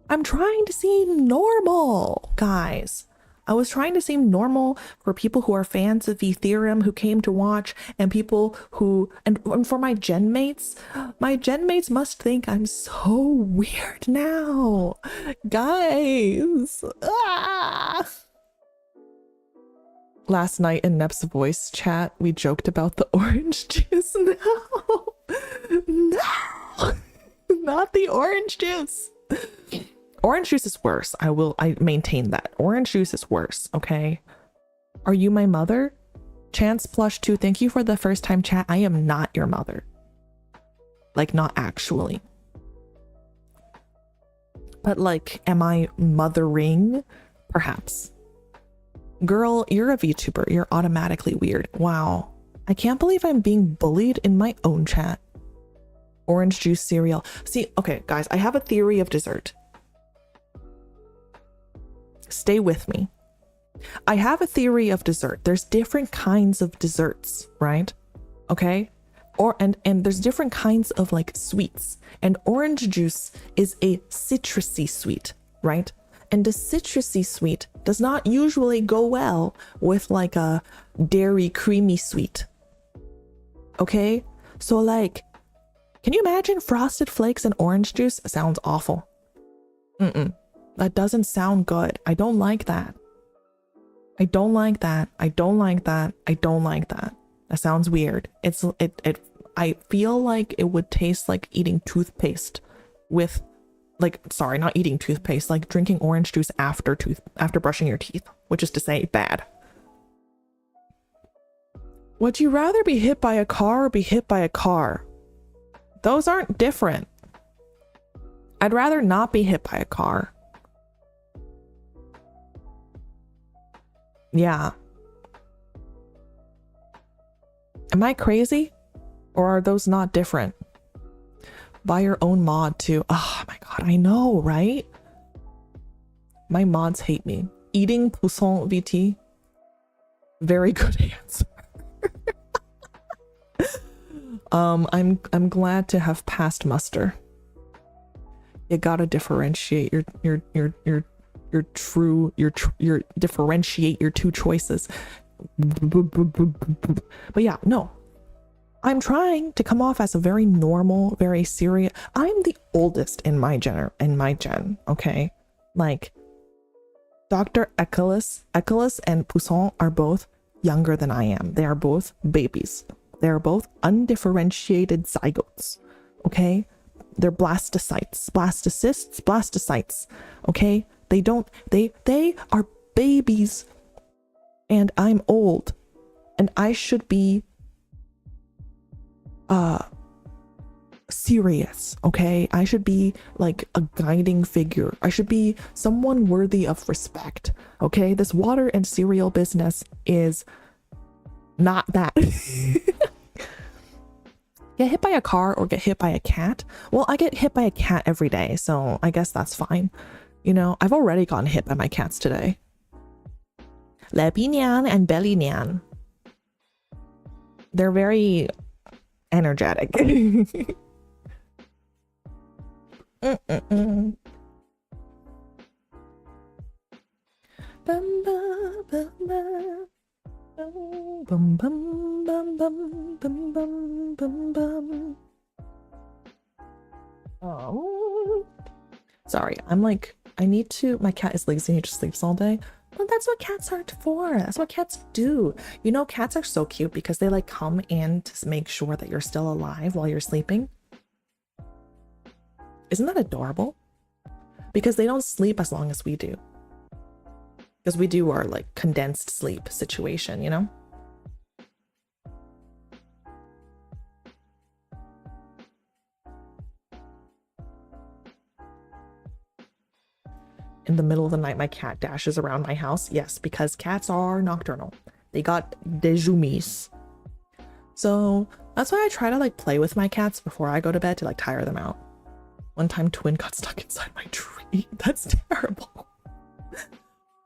I'm trying to seem normal, guys. I was trying to seem normal for people who are fans of VTheorem who came to watch, and people who, and for my gen mates must think I'm so weird now. Guys. Ah. Last night in Nep's voice chat, we joked about the orange juice. No, no, not the orange juice. Orange juice is worse. I maintain that. Orange juice is worse, okay? Are you my mother? Chance Plush 2, thank you for the first time chat. I am not your mother. Like, not actually. But like, am I mothering? Perhaps. Girl, you're a VTuber. You're automatically weird. Wow. I can't believe I'm being bullied in my own chat. Orange juice cereal. See, okay, guys, I have a theory of dessert. Stay with me. I have a theory of dessert. There's different kinds of desserts, right? Okay? And there's different kinds of like sweets. And orange juice is a citrusy sweet, right? And the citrusy sweet does not usually go well with like a dairy creamy sweet. Okay? So like, can you imagine Frosted Flakes and orange juice? Sounds awful. That doesn't sound good. I don't like that. I don't like that. I don't like that. I don't like that. That sounds weird. I feel like it would taste like eating toothpaste with, like, sorry, not eating toothpaste, like drinking orange juice after brushing your teeth, which is to say bad. Would you rather be hit by a car or be hit by a car? Those aren't different. I'd rather not be hit by a car. Yeah. Am I crazy? Or are those not different? Buy your own mod too. Oh my god, I know, right? My mods hate me. Eating poisson VT? Very good answer. I'm glad to have passed muster. You gotta differentiate your differentiate your two choices. But yeah, no. I'm trying to come off as a very normal, very serious. I'm the oldest in my gen, okay? Like Dr. Echolas and Poussin are both younger than I am. They are both babies. They are both undifferentiated zygotes, okay? They're blastocytes, blastocysts, okay? They are babies, and I'm old, and I should be serious, okay? I should be like a guiding figure. I should be someone worthy of respect, okay? This water and cereal business is not that. Get hit by a car or get hit by a cat? Well, I get hit by a cat every day, so I guess that's fine. You know, I've already gotten hit by my cats today. Lebinyan and Bellinyan. They're very energetic. Oh, sorry, I'm like, I need to, my cat is lazy, he just sleeps all day. Well, that's what cats are for. That's what cats do. You know, cats are so cute because they like come in to make sure that you're still alive while you're sleeping. Isn't that adorable? Because they don't sleep as long as we do. because we do our like condensed sleep situation, you know? In the middle of the night, my cat dashes around my house. Yes, because cats are nocturnal. They got dejumis. So that's why I try to like play with my cats before I go to bed to like tire them out. One time Twin got stuck inside my tree. That's terrible.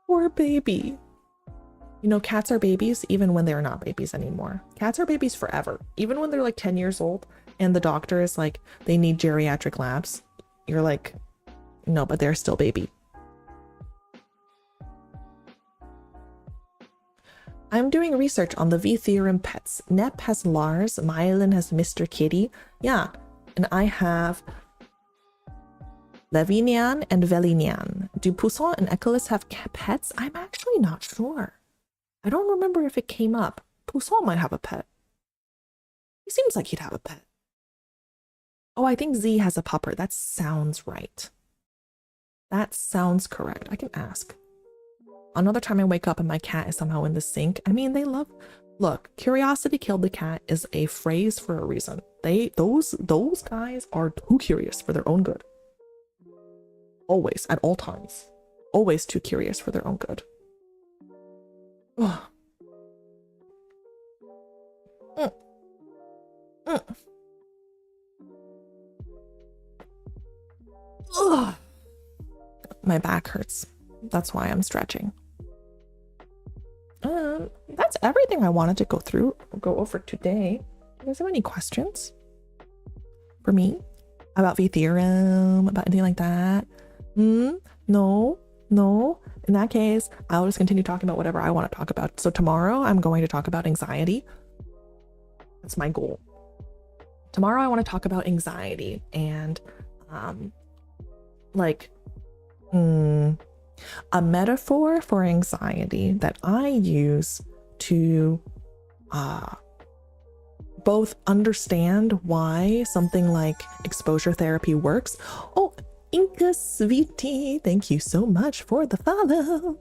Poor baby. You know, cats are babies even when they're not babies anymore. Cats are babies forever. Even when they're like 10 years old and the doctor is like, they need geriatric labs. You're like, no, but they're still baby. I'm doing research on the VTheorem pets. Nep has Lars, Myelin has Mr. Kitty. Yeah, and I have Levinian and Velinian. Do Poussin and Echolis have pets? I'm actually not sure. I don't remember if it came up. Poussin might have a pet. He seems like he'd have a pet. Oh, I think Z has a pupper. That sounds right. That sounds correct. I can ask. Another time I wake up and my cat is somehow in the sink. I mean, they love... Look, curiosity killed the cat is a phrase for a reason. Those guys are too curious for their own good. Always, at all times. Always too curious for their own good. Ugh. Ugh. My back hurts. That's why I'm stretching. That's everything I wanted to go over today. Do you guys have any questions for me about VTheorem, about anything like that? No. In that case, I'll just continue talking about whatever I want to talk about. So tomorrow I'm going to talk about anxiety. That's my goal. Tomorrow I want to talk about anxiety and a metaphor for anxiety that I use to both understand why something like exposure therapy works. Oh, Inka Sweetie, thank you so much for the follow.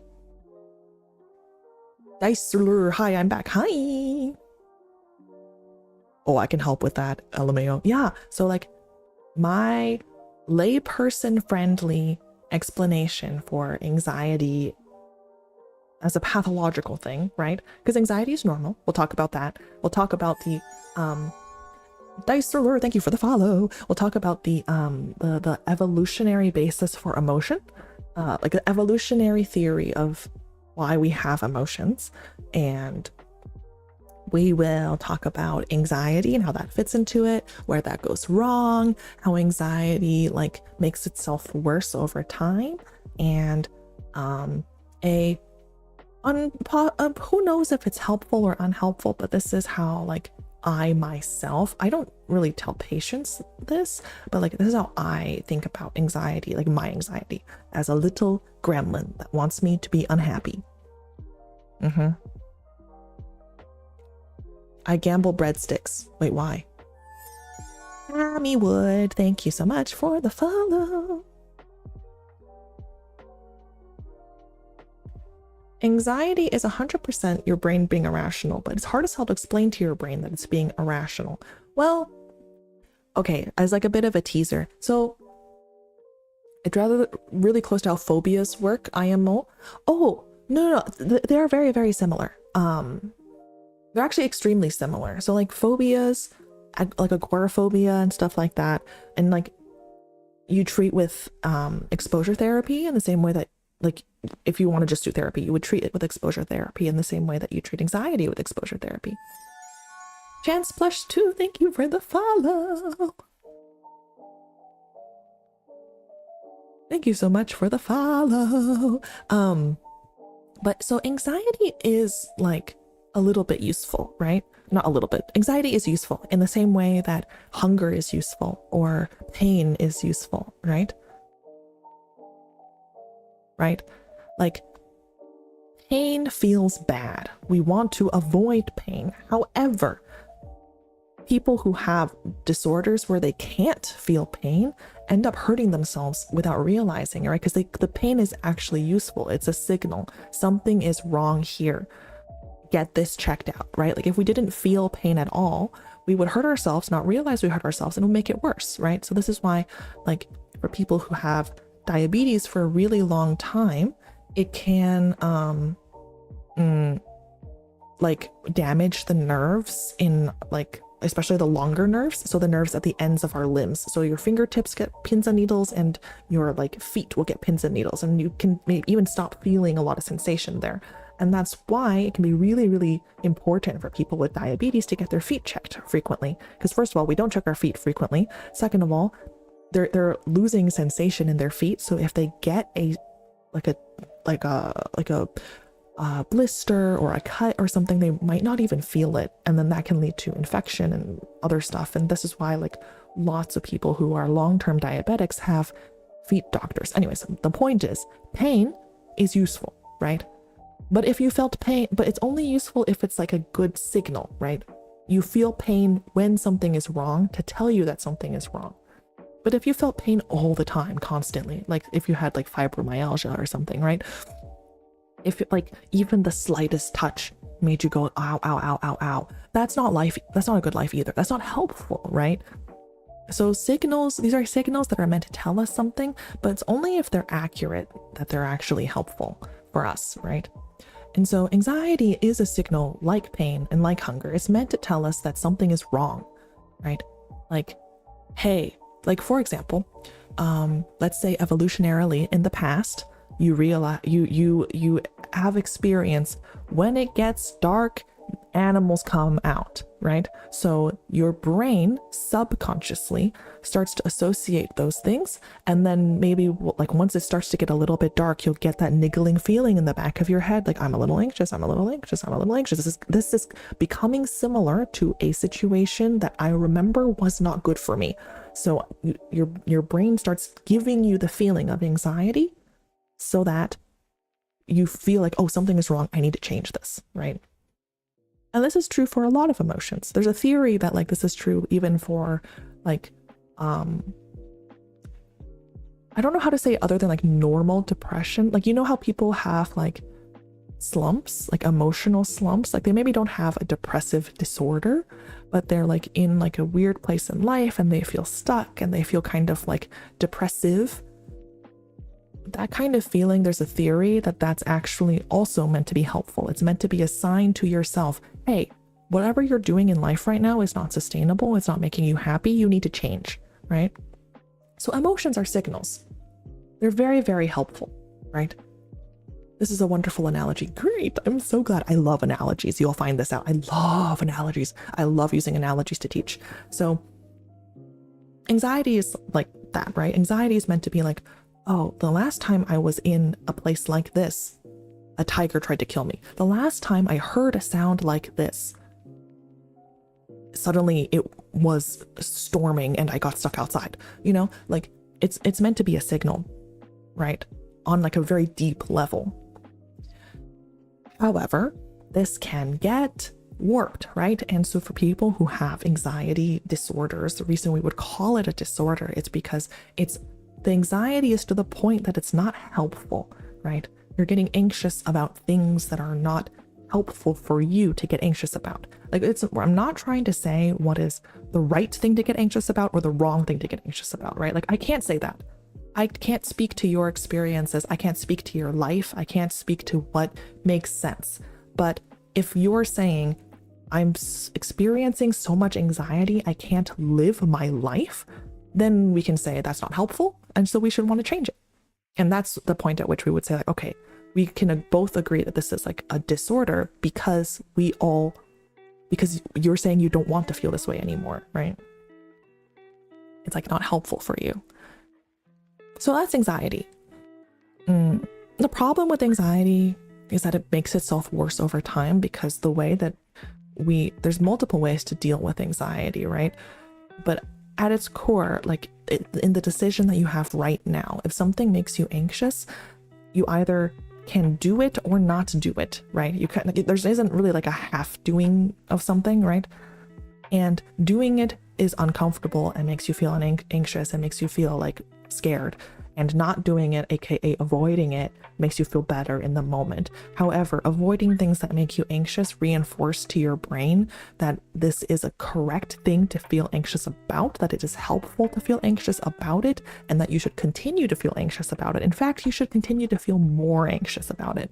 Dicer, hi, I'm back. Hi. Oh, I can help with that, LMAO. Yeah, so like my layperson friendly explanation for anxiety as a pathological thing, right? Because anxiety is normal. We'll talk about that. We'll talk about the Dicer, thank you for the follow. We'll talk about the evolutionary basis for emotion, like the evolutionary theory of why we have emotions, and we will talk about anxiety and how that fits into it, where that goes wrong, how anxiety like makes itself worse over time, and who knows if it's helpful or unhelpful, but this is how like I myself, I don't really tell patients this, but like this is how I think about anxiety, like my anxiety as a little gremlin that wants me to be unhappy. I gamble breadsticks. Wait, why? Tammy Wood, thank you so much for the follow. Anxiety is 100% your brain being irrational, but it's hard as hell to explain to your brain that it's being irrational. Well, okay, as like a bit of a teaser. So it's rather really close to how phobias work, IMO. Oh, no, they're very, very similar. They're actually extremely similar. So like phobias, like agoraphobia and stuff like that, and like you treat with exposure therapy in the same way that, like, if you want to just do therapy, you would treat it with exposure therapy in the same way that you treat anxiety with exposure therapy. Chance Plush 2, thank you for the follow. Thank you so much for the follow. But so anxiety is like a little bit useful, right? Not a little bit. Anxiety is useful in the same way that hunger is useful or pain is useful, right? Right? Like, pain feels bad. We want to avoid pain. However, people who have disorders where they can't feel pain end up hurting themselves without realizing it, right? Because the pain is actually useful. It's a signal. Something is wrong here. Get this checked out, right? Like if we didn't feel pain at all, we would hurt ourselves, not realize we hurt ourselves, and it would make it worse, right? So this is why, like, for people who have diabetes for a really long time, it can like damage the nerves in, like, especially the longer nerves, so the nerves at the ends of our limbs. So your fingertips get pins and needles, and your like feet will get pins and needles, and you can maybe even stop feeling a lot of sensation there. And that's why it can be really, really important for people with diabetes to get their feet checked frequently. Because first of all, we don't check our feet frequently. Second of all, they're losing sensation in their feet. So if they get a blister or a cut or something, they might not even feel it, and then that can lead to infection and other stuff. And this is why, like, lots of people who are long-term diabetics have feet doctors. Anyways, the point is, pain is useful, right? But if you felt pain, but it's only useful if it's like a good signal, right? You feel pain when something is wrong to tell you that something is wrong. But if you felt pain all the time, constantly, like if you had like fibromyalgia or something, right? If like even the slightest touch made you go, ow, ow, ow, ow, ow, that's not life. That's not a good life either. That's not helpful, right? So signals, these are signals that are meant to tell us something, but it's only if they're accurate that they're actually helpful for us, right? And so anxiety is a signal like pain and like hunger. It's meant to tell us that something is wrong, right? Like, hey, like for example, let's say evolutionarily in the past, you realize you have experience when it gets dark, animals come out, right? So your brain subconsciously starts to associate those things, and then maybe like once it starts to get a little bit dark, you'll get that niggling feeling in the back of your head, like I'm a little anxious, I'm a little anxious, I'm a little anxious. This is becoming similar to a situation that I remember was not good for me. So your brain starts giving you the feeling of anxiety so that you feel like, oh, something is wrong, I need to change this, right? And this is true for a lot of emotions. There's a theory that like this is true even for like, I don't know how to say it other than like normal depression. Like, you know how people have like slumps, like emotional slumps, like they maybe don't have a depressive disorder, but they're like in like a weird place in life and they feel stuck and they feel kind of like depressive. That kind of feeling, there's a theory that that's actually also meant to be helpful. It's meant to be a sign to yourself, hey, whatever you're doing in life right now is not sustainable. It's not making you happy. You need to change, right? So emotions are signals. They're very, very helpful, right? This is a wonderful analogy. Great. I'm so glad. I love analogies. You'll find this out. I love analogies. I love using analogies to teach. So anxiety is like that, right? Anxiety is meant to be like, oh, the last time I was in a place like this, a tiger tried to kill me. The last time I heard a sound like this, suddenly it was storming and I got stuck outside. You know, like it's meant to be a signal, right? On like a very deep level. However, this can get warped, right? And so for people who have anxiety disorders, the reason we would call it a disorder is because the anxiety is to the point that it's not helpful, right? You're getting anxious about things that are not helpful for you to get anxious about. Like I'm not trying to say what is the right thing to get anxious about or the wrong thing to get anxious about, right? Like I can't say that. I can't speak to your experiences. I can't speak to your life. I can't speak to what makes sense. But if you're saying I'm experiencing so much anxiety, I can't live my life, then we can say that's not helpful. And so we should want to change it. And that's the point at which we would say like, okay, we can both agree that this is like a disorder because you're saying you don't want to feel this way anymore, right? It's like not helpful for you. So that's anxiety. The problem with anxiety is that it makes itself worse over time because the way that there's multiple ways to deal with anxiety, right? But at its core, like in the decision that you have right now, if something makes you anxious, you either can do it or not do it, right? There isn't really like a half doing of something, right? And doing it is uncomfortable and makes you feel anxious and makes you feel like scared. And not doing it, aka avoiding it, makes you feel better in the moment. However, avoiding things that make you anxious reinforce to your brain that this is a correct thing to feel anxious about, that it is helpful to feel anxious about it, and that you should continue to feel anxious about it. In fact, you should continue to feel more anxious about it.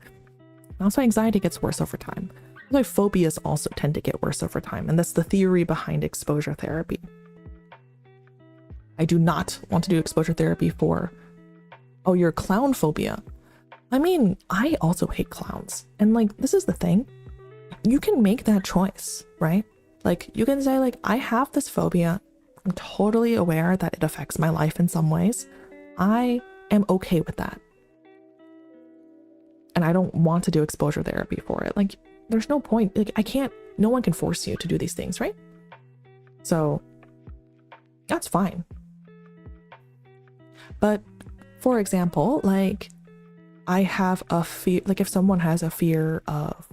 That's why anxiety gets worse over time. That's why phobias also tend to get worse over time. And that's the theory behind exposure therapy. I do not want to do exposure therapy for, oh, you're clown phobia. I mean, I also hate clowns. And like, this is the thing. You can make that choice, right? Like, you can say like, I have this phobia. I'm totally aware that it affects my life in some ways. I am okay with that. And I don't want to do exposure therapy for it. Like, there's no point. Like, no one can force you to do these things, right? So that's fine. But for example, like, I have a fear, like if someone has a fear of,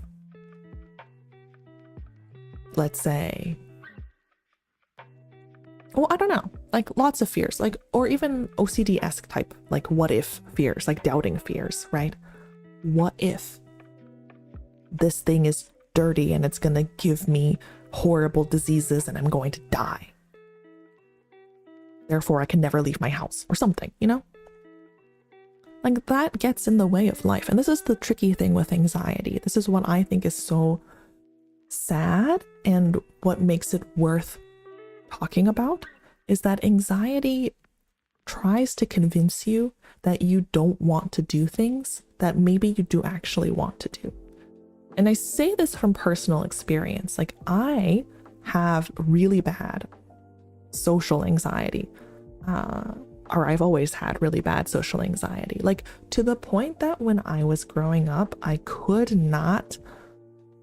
let's say, well, I don't know, like lots of fears, like, or even OCD-esque type, like what if fears, like doubting fears, right? What if this thing is dirty and it's gonna give me horrible diseases and I'm going to die? Therefore, I can never leave my house or something, you know? Like, that gets in the way of life. And this is the tricky thing with anxiety. This is what I think is so sad, and what makes it worth talking about is that anxiety tries to convince you that you don't want to do things that maybe you do actually want to do. And I say this from personal experience. Like, I have really bad social anxiety. Or I've always had really bad social anxiety, like to the point that when I was growing up, I could not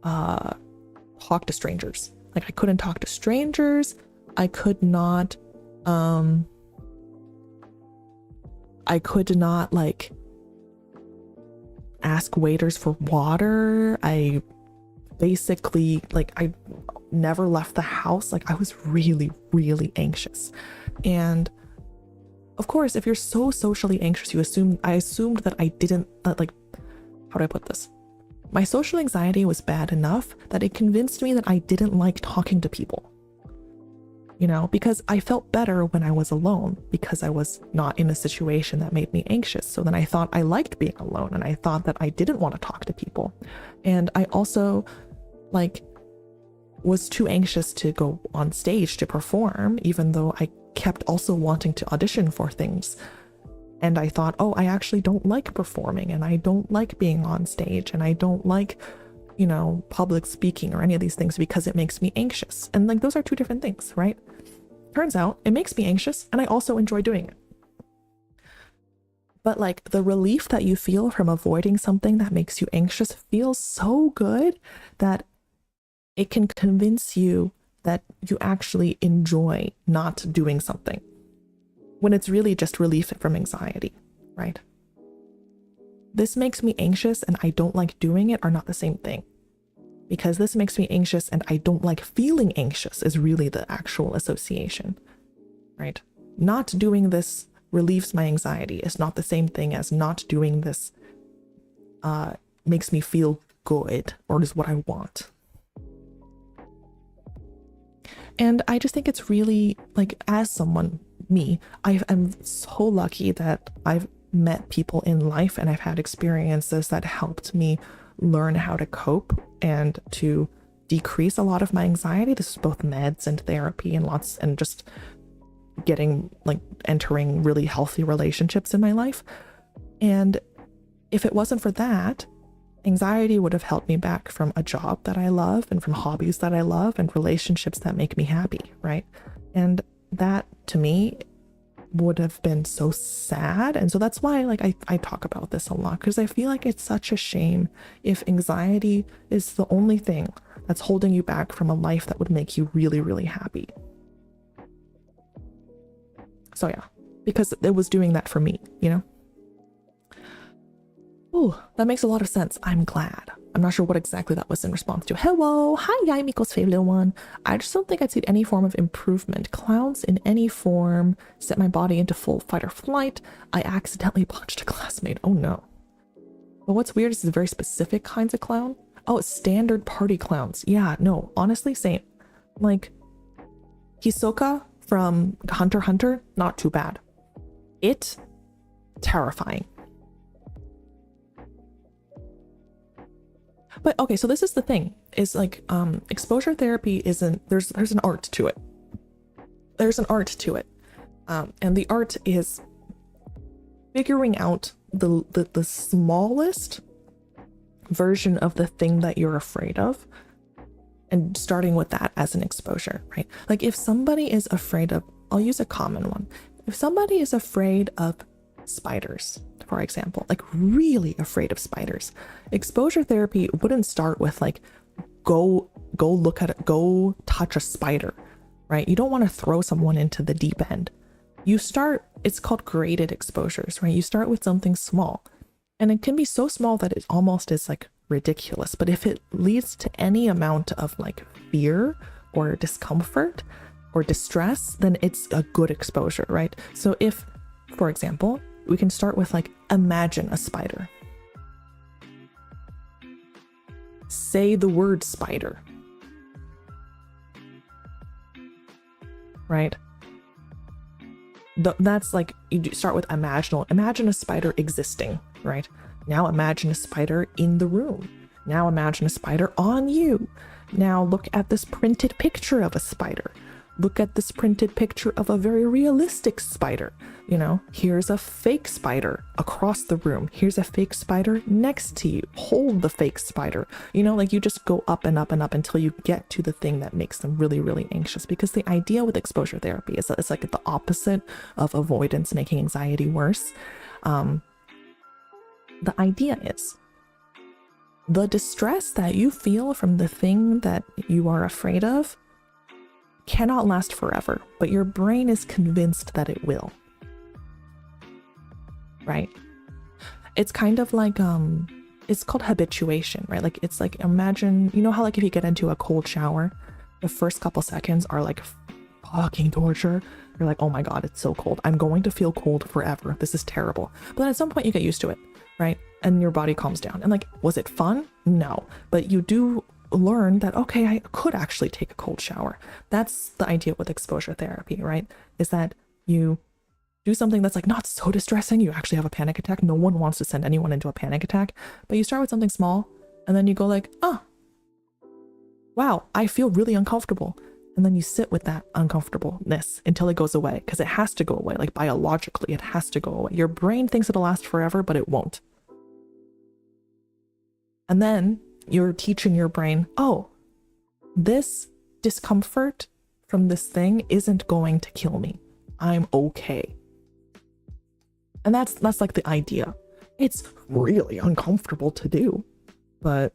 talk to strangers. Like, I couldn't talk to strangers. I could not like ask waiters for water. I basically, like, I never left the house. Like, I was really, really anxious. And of course, if you're so socially anxious, I assumed that I didn't, like, how do I put this? My social anxiety was bad enough that it convinced me that I didn't like talking to people, you know, because I felt better when I was alone, because I was not in a situation that made me anxious. So then I thought I liked being alone, and I thought that I didn't want to talk to people. And I also, like, was too anxious to go on stage to perform, even though I kept also wanting to audition for things. And I thought, oh, I actually don't like performing, and I don't like being on stage, and I don't like, you know, public speaking or any of these things because it makes me anxious. And like, those are two different things, right? Turns out it makes me anxious, and I also enjoy doing it. But like, the relief that you feel from avoiding something that makes you anxious feels so good that it can convince you that you actually enjoy not doing something, when it's really just relief from anxiety, right? This makes me anxious and I don't like doing it are not the same thing. Because this makes me anxious and I don't like feeling anxious is really the actual association, right? Not doing this relieves my anxiety is not the same thing as not doing this makes me feel good or is what I want. And I just think it's really, like, as someone, me, I'm so lucky that I've met people in life and I've had experiences that helped me learn how to cope and to decrease a lot of my anxiety. This is both meds and therapy and just getting, like, entering really healthy relationships in my life. And if it wasn't for that, anxiety would have held me back from a job that I love and from hobbies that I love and relationships that make me happy, right? And that, to me, would have been so sad. And so that's why, like, I talk about this a lot, because I feel like it's such a shame if anxiety is the only thing that's holding you back from a life that would make you really, really happy. So yeah, because it was doing that for me, you know? Ooh, that makes a lot of sense. I'm glad. I'm not sure what exactly that was in response to. Hello, hi, Yaimiko's favorite one. I just don't think I'd see any form of improvement. Clowns in any form set my body into full fight or flight. I accidentally punched a classmate. Oh no. But what's weird is the very specific kinds of clown. Oh, standard party clowns. Yeah, no, honestly, same. Like, Hisoka from Hunter x Hunter, not too bad. It, terrifying. But okay, so this is the thing, is like, exposure therapy isn't, there's an art to it. There's an art to it. And the art is figuring out the smallest version of the thing that you're afraid of and starting with that as an exposure, right? Like if somebody is afraid of, I'll use a common one. If somebody is afraid of spiders, for example, like really afraid of spiders, exposure therapy wouldn't start with like, go look at it, go touch a spider, right? You don't want to throw someone into the deep end. You start, it's called graded exposures, right? You start with something small and it can be so small that it almost is like ridiculous. But if it leads to any amount of like fear or discomfort or distress, then it's a good exposure, right? So if, for example, we can start with like, imagine a spider. Say the word spider. Right? That's like, you start with imaginal. Imagine a spider existing, right? Now imagine a spider in the room. Now imagine a spider on you. Now look at this printed picture of a spider. Look at this printed picture of a very realistic spider. You know, here's a fake spider across the room. Here's a fake spider next to you. Hold the fake spider. You know, like you just go up and up and up until you get to the thing that makes them really, really anxious. Because the idea with exposure therapy is that it's like the opposite of avoidance, making anxiety worse. The idea is the distress that you feel from the thing that you are afraid of cannot last forever, but your brain is convinced that it will. Right? It's kind of like, it's called habituation, right? Like, it's like, imagine, you know how like if you get into a cold shower, the first couple seconds are like fucking torture. You're like, oh my God, it's so cold. I'm going to feel cold forever. This is terrible. But then at some point you get used to it, right? And your body calms down. And like, was it fun? No. But you do learn that, okay, I could actually take a cold shower. That's the idea with exposure therapy, right? Is that you do something that's like not so distressing. You actually have a panic attack. No one wants to send anyone into a panic attack, but you start with something small and then you go like, oh, wow, I feel really uncomfortable. And then you sit with that uncomfortableness until it goes away, because it has to go away. Like biologically, it has to go away. Your brain thinks it'll last forever, but it won't. And then you're teaching your brain, oh, this discomfort from this thing isn't going to kill me. I'm okay. And that's like the idea. It's really uncomfortable to do, but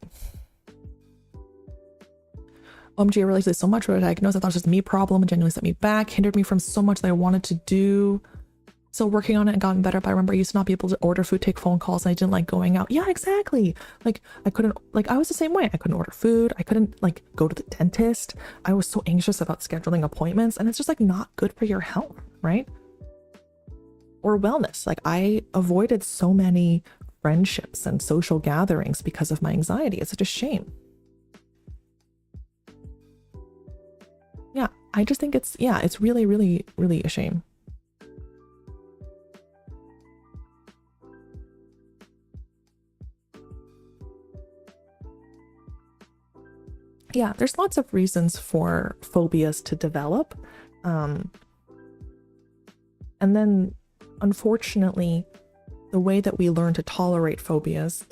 OMG, I realized there's so much for a diagnosis. I thought it was just me problem. It genuinely set me back, hindered me from so much that I wanted to do. Still working on it and gotten better, but I remember I used to not be able to order food, take phone calls, and I didn't like going out. Yeah, exactly. Like I couldn't, like I was the same way. I couldn't order food. I couldn't like go to the dentist. I was so anxious about scheduling appointments, and it's just like not good for your health, right? Or wellness. Like I avoided so many friendships and social gatherings because of my anxiety. It's such a shame. Yeah, I just think it's, yeah, it's really, really, really a shame. Yeah, there's lots of reasons for phobias to develop. And then, unfortunately, the way that we learn to tolerate phobias,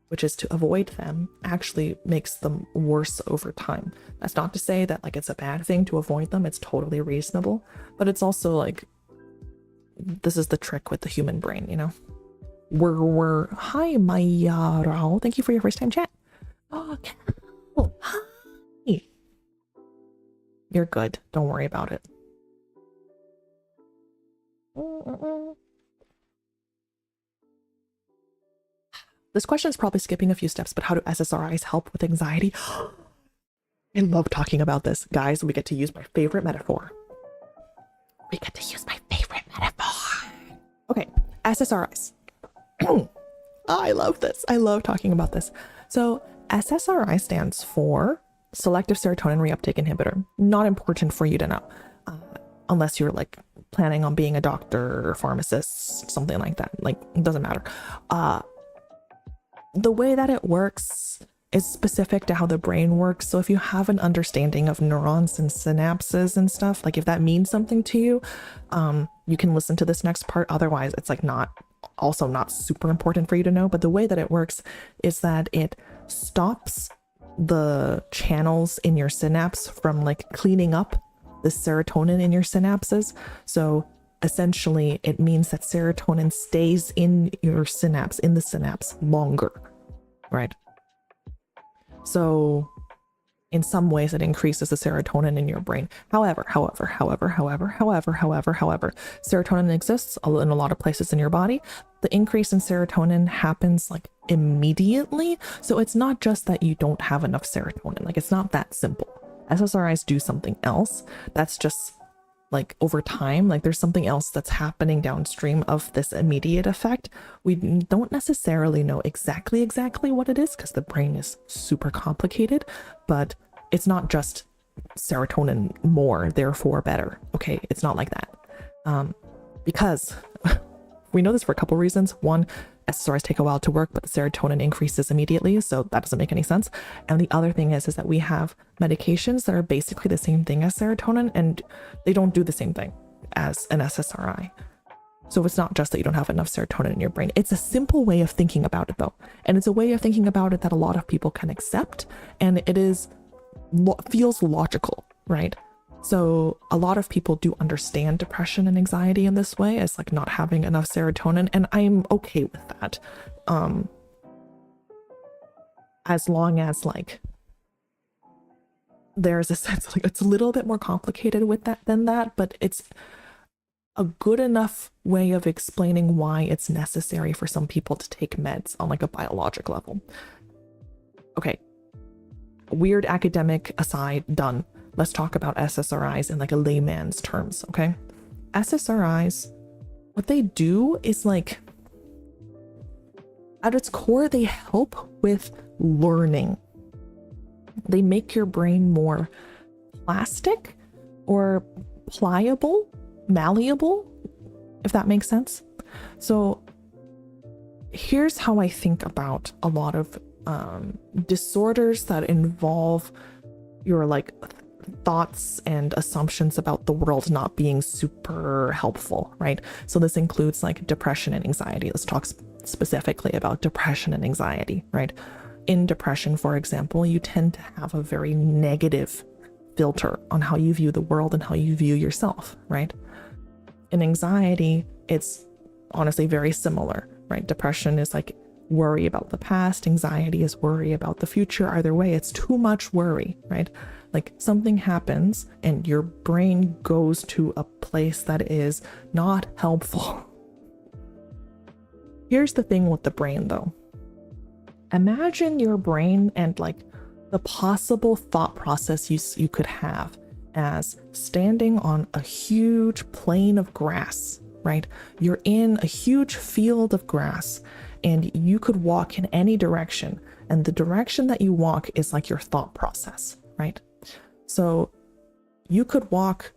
which is to avoid them, actually makes them worse over time. That's not to say that like it's a bad thing to avoid them. It's totally reasonable, but it's also like, this is the trick with the human brain, you know? Hi, Mayaro. Thank you for your first time chat. Oh, Cal. Hi. You're good. Don't worry about it. This question is probably skipping a few steps, but how do SSRIs help with anxiety? I love talking about this. Guys, we get to use my favorite metaphor. We get to use my favorite metaphor. Okay, SSRIs. I love this. I love talking about this. So SSRI stands for selective serotonin reuptake inhibitor. Not important for you to know, unless you're like planning on being a doctor or pharmacist, something like that. Like, it doesn't matter. The way that it works is specific to how the brain works. So if you have an understanding of neurons and synapses and stuff, like if that means something to you, you can listen to this next part. Otherwise, it's like not super important for you to know. But the way that it works is that it stops the channels in your synapse from like cleaning up the serotonin in your synapses. So essentially it means that serotonin stays in your synapse, in the synapse longer, right? So in some ways it increases the serotonin in your brain. However, serotonin exists in a lot of places in your body. The increase in serotonin happens like immediately. So it's not just that you don't have enough serotonin. Like, it's not that simple. SSRIs do something else. That's just like over time, like there's something else that's happening downstream of this immediate effect. We don't necessarily know exactly what it is because the brain is super complicated, but it's not just serotonin more, therefore better. Okay, it's not like that. Because we know this for a couple reasons. One, SSRIs take a while to work, but the serotonin increases immediately, so that doesn't make any sense. And the other thing is that we have medications that are basically the same thing as serotonin, and they don't do the same thing as an SSRI. So it's not just that you don't have enough serotonin in your brain. It's a simple way of thinking about it, though. And it's a way of thinking about it that a lot of people can accept, and it feels logical, right? So a lot of people do understand depression and anxiety in this way as like not having enough serotonin, and I'm okay with that. As long as like there's a sense like it's a little bit more complicated with that than that, but it's a good enough way of explaining why it's necessary for some people to take meds on like a biologic level. Okay, weird academic aside, done. Let's talk about SSRIs in like a layman's terms, okay? SSRIs, what they do is like, at its core, they help with learning. They make your brain more plastic or pliable, malleable, if that makes sense. So here's how I think about a lot of disorders that involve your like thoughts and assumptions about the world not being super helpful, right? So this includes like depression and anxiety. Let's talk specifically about depression and anxiety, right? In depression, for example, you tend to have a very negative filter on how you view the world and how you view yourself, right? In anxiety, it's honestly very similar, right? Depression is like worry about the past. Anxiety is worry about the future. Either way, it's too much worry, right? Like something happens and your brain goes to a place that is not helpful. Here's the thing with the brain though. Imagine your brain and like the possible thought process you could have as standing on a huge plain of grass, right? You're in a huge field of grass and you could walk in any direction, and the direction that you walk is like your thought process, right? So you could walk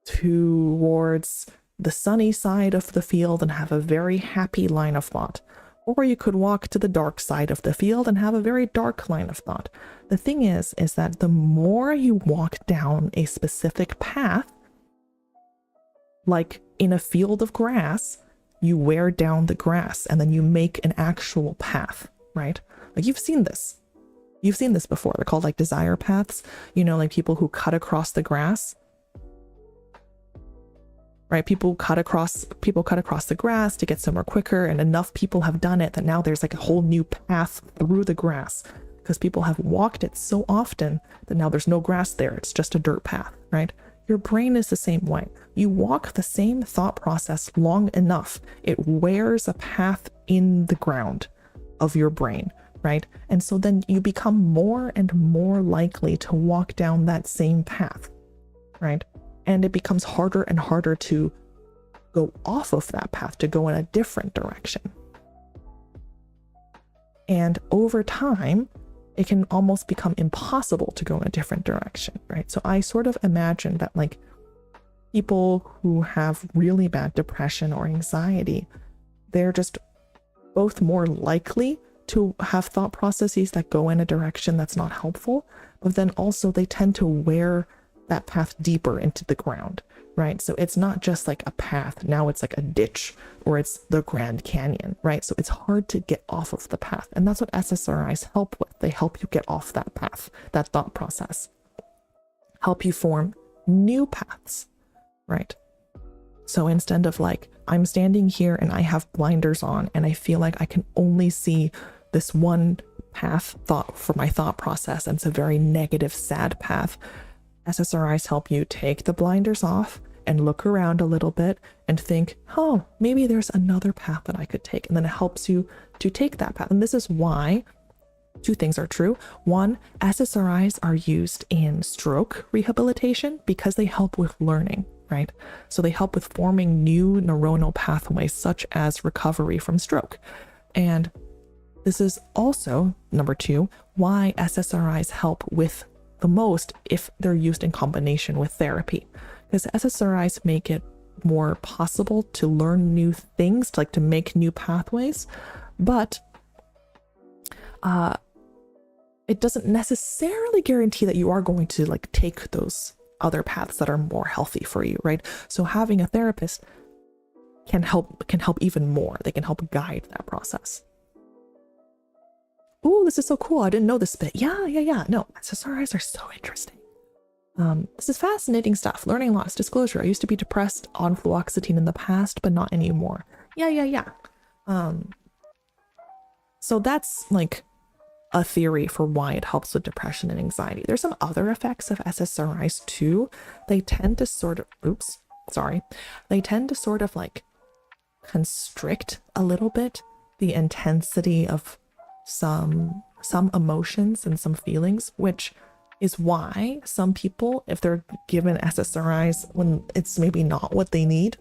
towards the sunny side of the field and have a very happy line of thought. Or you could walk to the dark side of the field and have a very dark line of thought. The thing is that the more you walk down a specific path, like in a field of grass, you wear down the grass and then you make an actual path, right? Like you've seen this. You've seen this before. They're called like desire paths, you know, like people who cut across the grass, right? People cut across the grass to get somewhere quicker, and enough people have done it that now there's like a whole new path through the grass because people have walked it so often that now there's no grass there. It's just a dirt path, right? Your brain is the same way. You walk the same thought process long enough, it wears a path in the ground. of your brain, right? And so then you become more and more likely to walk down that same path, right? And it becomes harder and harder to go off of that path, to go in a different direction. And over time, it can almost become impossible to go in a different direction, right? So I sort of imagine that like people who have really bad depression or anxiety, they're just both more likely to have thought processes that go in a direction that's not helpful, but then also they tend to wear that path deeper into the ground, right? So it's not just like a path, now it's like a ditch, or it's the Grand Canyon, right? So it's hard to get off of the path. And that's what SSRIs help with. They help you get off that path, that thought process, help you form new paths, right? So instead of like, I'm standing here and I have blinders on and I feel like I can only see this one path thought for my thought process, and it's a very negative, sad path. SSRIs help you take the blinders off and look around a little bit and think, oh, maybe there's another path that I could take. And then it helps you to take that path. And this is why two things are true. One, SSRIs are used in stroke rehabilitation because they help with learning, right? So they help with forming new neuronal pathways, such as recovery from stroke. And this is also, number two, why SSRIs help with the most if they're used in combination with therapy, because SSRIs make it more possible to learn new things, like to make new pathways, but it doesn't necessarily guarantee that you are going to like take those other paths that are more healthy for you, right? So having a therapist can help even more. They can help guide that process. Ooh, this is so cool. I didn't know this bit. Yeah. No, SSRIs are so interesting. This is fascinating stuff. Learning loss. Disclosure. I used to be depressed on fluoxetine in the past, but not anymore. Yeah. So that's like a theory for why it helps with depression and anxiety. There's some other effects of SSRIs too. They tend to sort of like constrict a little bit the intensity of some emotions and some feelings, which is why some people, if they're given SSRIs when it's maybe not what they need,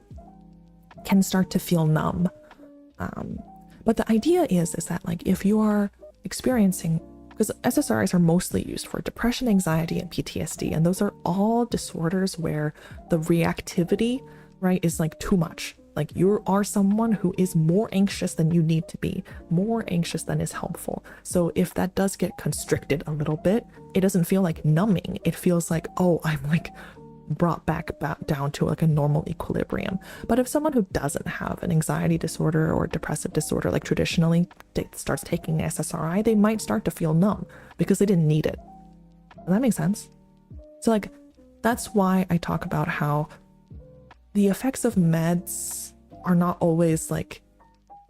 can start to feel numb. But the idea is that like if you are experiencing, because SSRIs are mostly used for depression, anxiety, and PTSD, and those are all disorders where the reactivity, right, is like too much. Like you are someone who is more anxious than you need to be, more anxious than is helpful. So if that does get constricted a little bit, it doesn't feel like numbing. It feels like, oh, I'm like brought back down to like a normal equilibrium. But if someone who doesn't have an anxiety disorder or depressive disorder, like traditionally starts taking SSRI, they might start to feel numb because they didn't need it. Does that make sense? So like, that's why I talk about how the effects of meds are not always like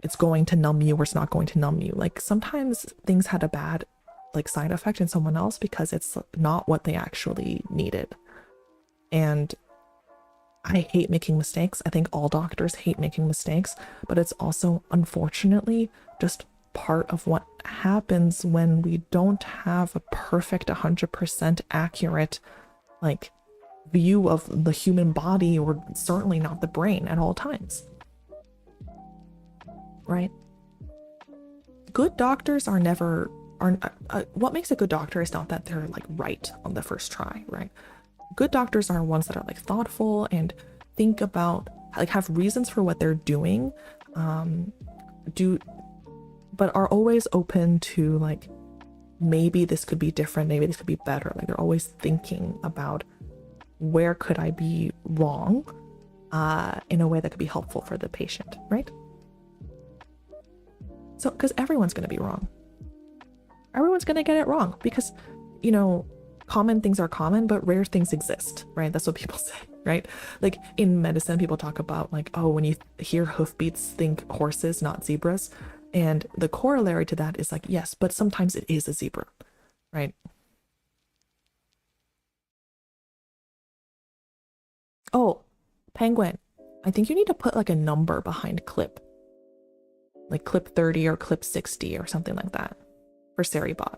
it's going to numb you or it's not going to numb you. Like sometimes things had a bad like side effect in someone else because it's not what they actually needed. And I hate making mistakes. I think all doctors hate making mistakes, but it's also unfortunately just part of what happens when we don't have a perfect 100% accurate like view of the human body, or certainly not the brain at all times, right? Good doctors are never what makes a good doctor is not that they're like right on the first try, right? Good doctors are ones that are like thoughtful and think about, like, have reasons for what they're doing, but are always open to like, maybe this could be different, maybe this could be better. Like they're always thinking about where could I be wrong in a way that could be helpful for the patient, right? So, because everyone's going to be wrong. Everyone's going to get it wrong because, you know, common things are common, but rare things exist, right? That's what people say, right? Like in medicine, people talk about like, oh, when you hear hoofbeats, think horses, not zebras. And the corollary to that is like, yes, but sometimes it is a zebra, right? Oh, Penguin, I think you need to put like a number behind clip. like clip 30 or clip 60 or something like that for Seribot.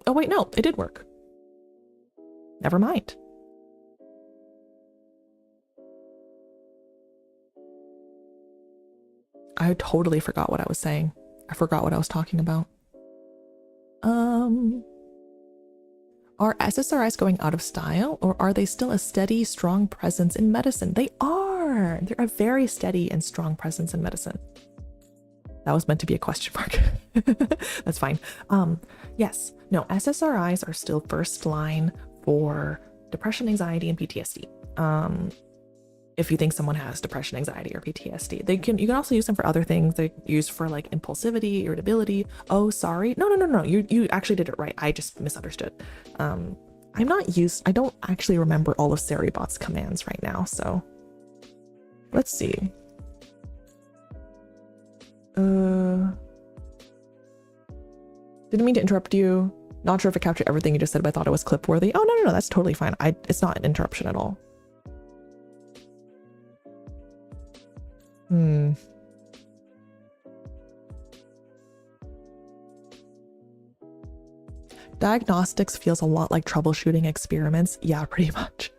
Oh wait, no, it did work. Never mind. I totally forgot what I was saying. I forgot what I was talking about. Are SSRIs going out of style, or are they still a steady, strong presence in medicine? They are! They're a very steady and strong presence in medicine. That was meant to be a question mark. That's fine. Yes, no, SSRIs are still first line for depression, anxiety, and PTSD. If you think someone has depression, anxiety, or PTSD, you can also use them for other things. They're used for like impulsivity, irritability. Oh, sorry. No. You actually did it right. I just misunderstood. I don't actually remember all of Seribot's commands right now. So let's see. Didn't mean to interrupt you. Not sure if it captured everything you just said, but I thought it was clip worthy. Oh, no. That's totally fine. It's not an interruption at all. Diagnostics feels a lot like troubleshooting experiments. Yeah, pretty much.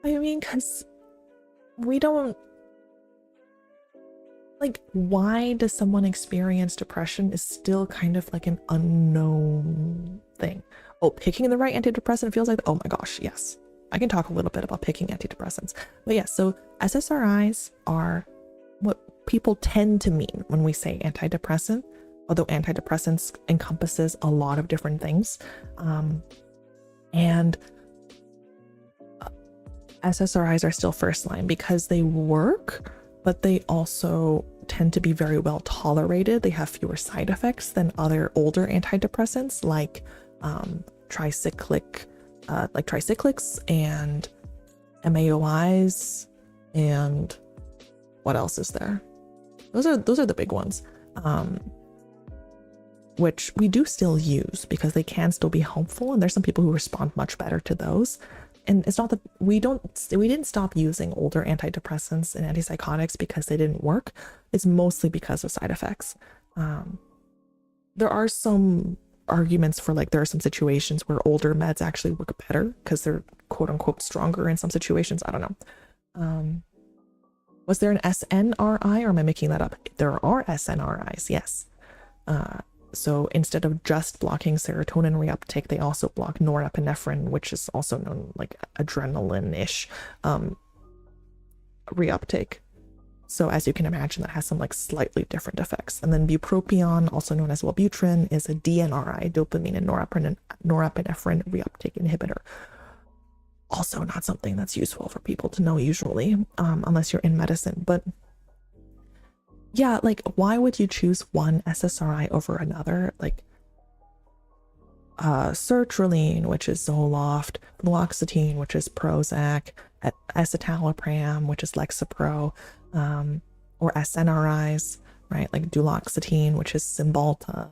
I mean, because we don't... Like, why does someone experience depression is still kind of like an unknown thing. Oh, picking the right antidepressant feels like... Oh my gosh, yes. I can talk a little bit about picking antidepressants. But yeah, so SSRIs are what people tend to mean when we say antidepressant, although antidepressants encompasses a lot of different things. And SSRIs are still first line because they work, but they also tend to be very well tolerated. They have fewer side effects than other older antidepressants like tricyclics and MAOIs, and what else is there? Those are the big ones, which we do still use because they can still be helpful, and there's some people who respond much better to those. And it's not that we didn't stop using older antidepressants and antipsychotics because they didn't work. It's mostly because of side effects. There are some arguments for, like, there are some situations where older meds actually work better because they're quote unquote stronger in some situations. I don't know. Was there an SNRI, or am I making that up? There are SNRIs, yes. So instead of just blocking serotonin reuptake, they also block norepinephrine, which is also known like adrenaline-ish reuptake. So as you can imagine, that has some like slightly different effects. And then bupropion, also known as Wellbutrin, is a DNRI, dopamine and norepinephrine reuptake inhibitor. Also not something that's useful for people to know usually, unless you're in medicine. But yeah, like, why would you choose one SSRI over another? Like, sertraline, which is Zoloft, fluoxetine, which is Prozac, escitalopram, which is Lexapro, or SNRIs, right? Like duloxetine, which is Cymbalta,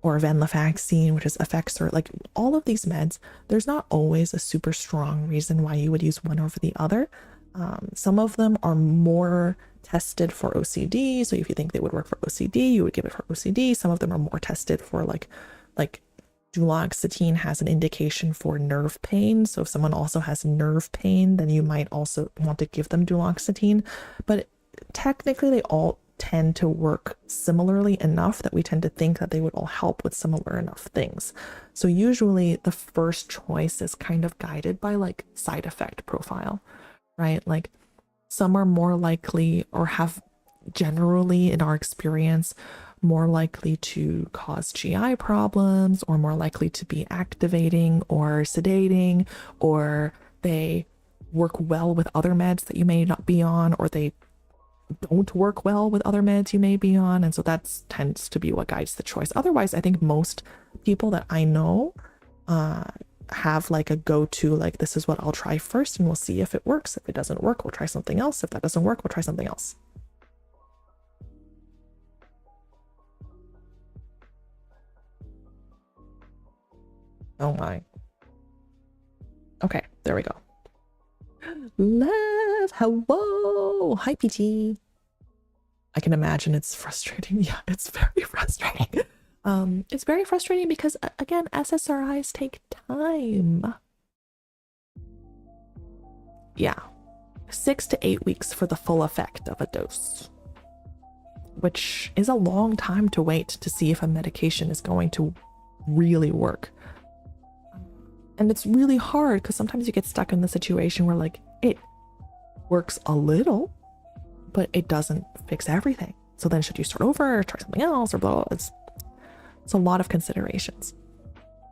or venlafaxine, which is Effexor. Like, all of these meds, there's not always a super strong reason why you would use one over the other. Some of them are more tested for OCD, so if you think they would work for OCD, you would give it for OCD. Some of them are more tested for like duloxetine has an indication for nerve pain, so if someone also has nerve pain, then you might also want to give them duloxetine. But technically they all tend to work similarly enough that we tend to think that they would all help with similar enough things. So usually the first choice is kind of guided by like side effect profile, right? Like, some are more likely, or have generally in our experience, more likely to cause GI problems, or more likely to be activating or sedating, or they work well with other meds that you may not be on, or they don't work well with other meds you may be on. And so that tends to be what guides the choice. Otherwise, I think most people that I know have like a go-to, like, this is what I'll try first and we'll see if it works. If it doesn't work, we'll try something else. If that doesn't work, we'll try something else. Oh my. Okay, there we go. Lev, hello. Hi, PG. I can imagine it's frustrating. Yeah, it's very frustrating. It's very frustrating because, again, SSRIs take time. Yeah, 6 to 8 weeks for the full effect of a dose, which is a long time to wait to see if a medication is going to really work. And it's really hard because sometimes you get stuck in the situation where like it works a little, but it doesn't fix everything. So then should you start over or try something else or blah, blah, blah. It's a lot of considerations.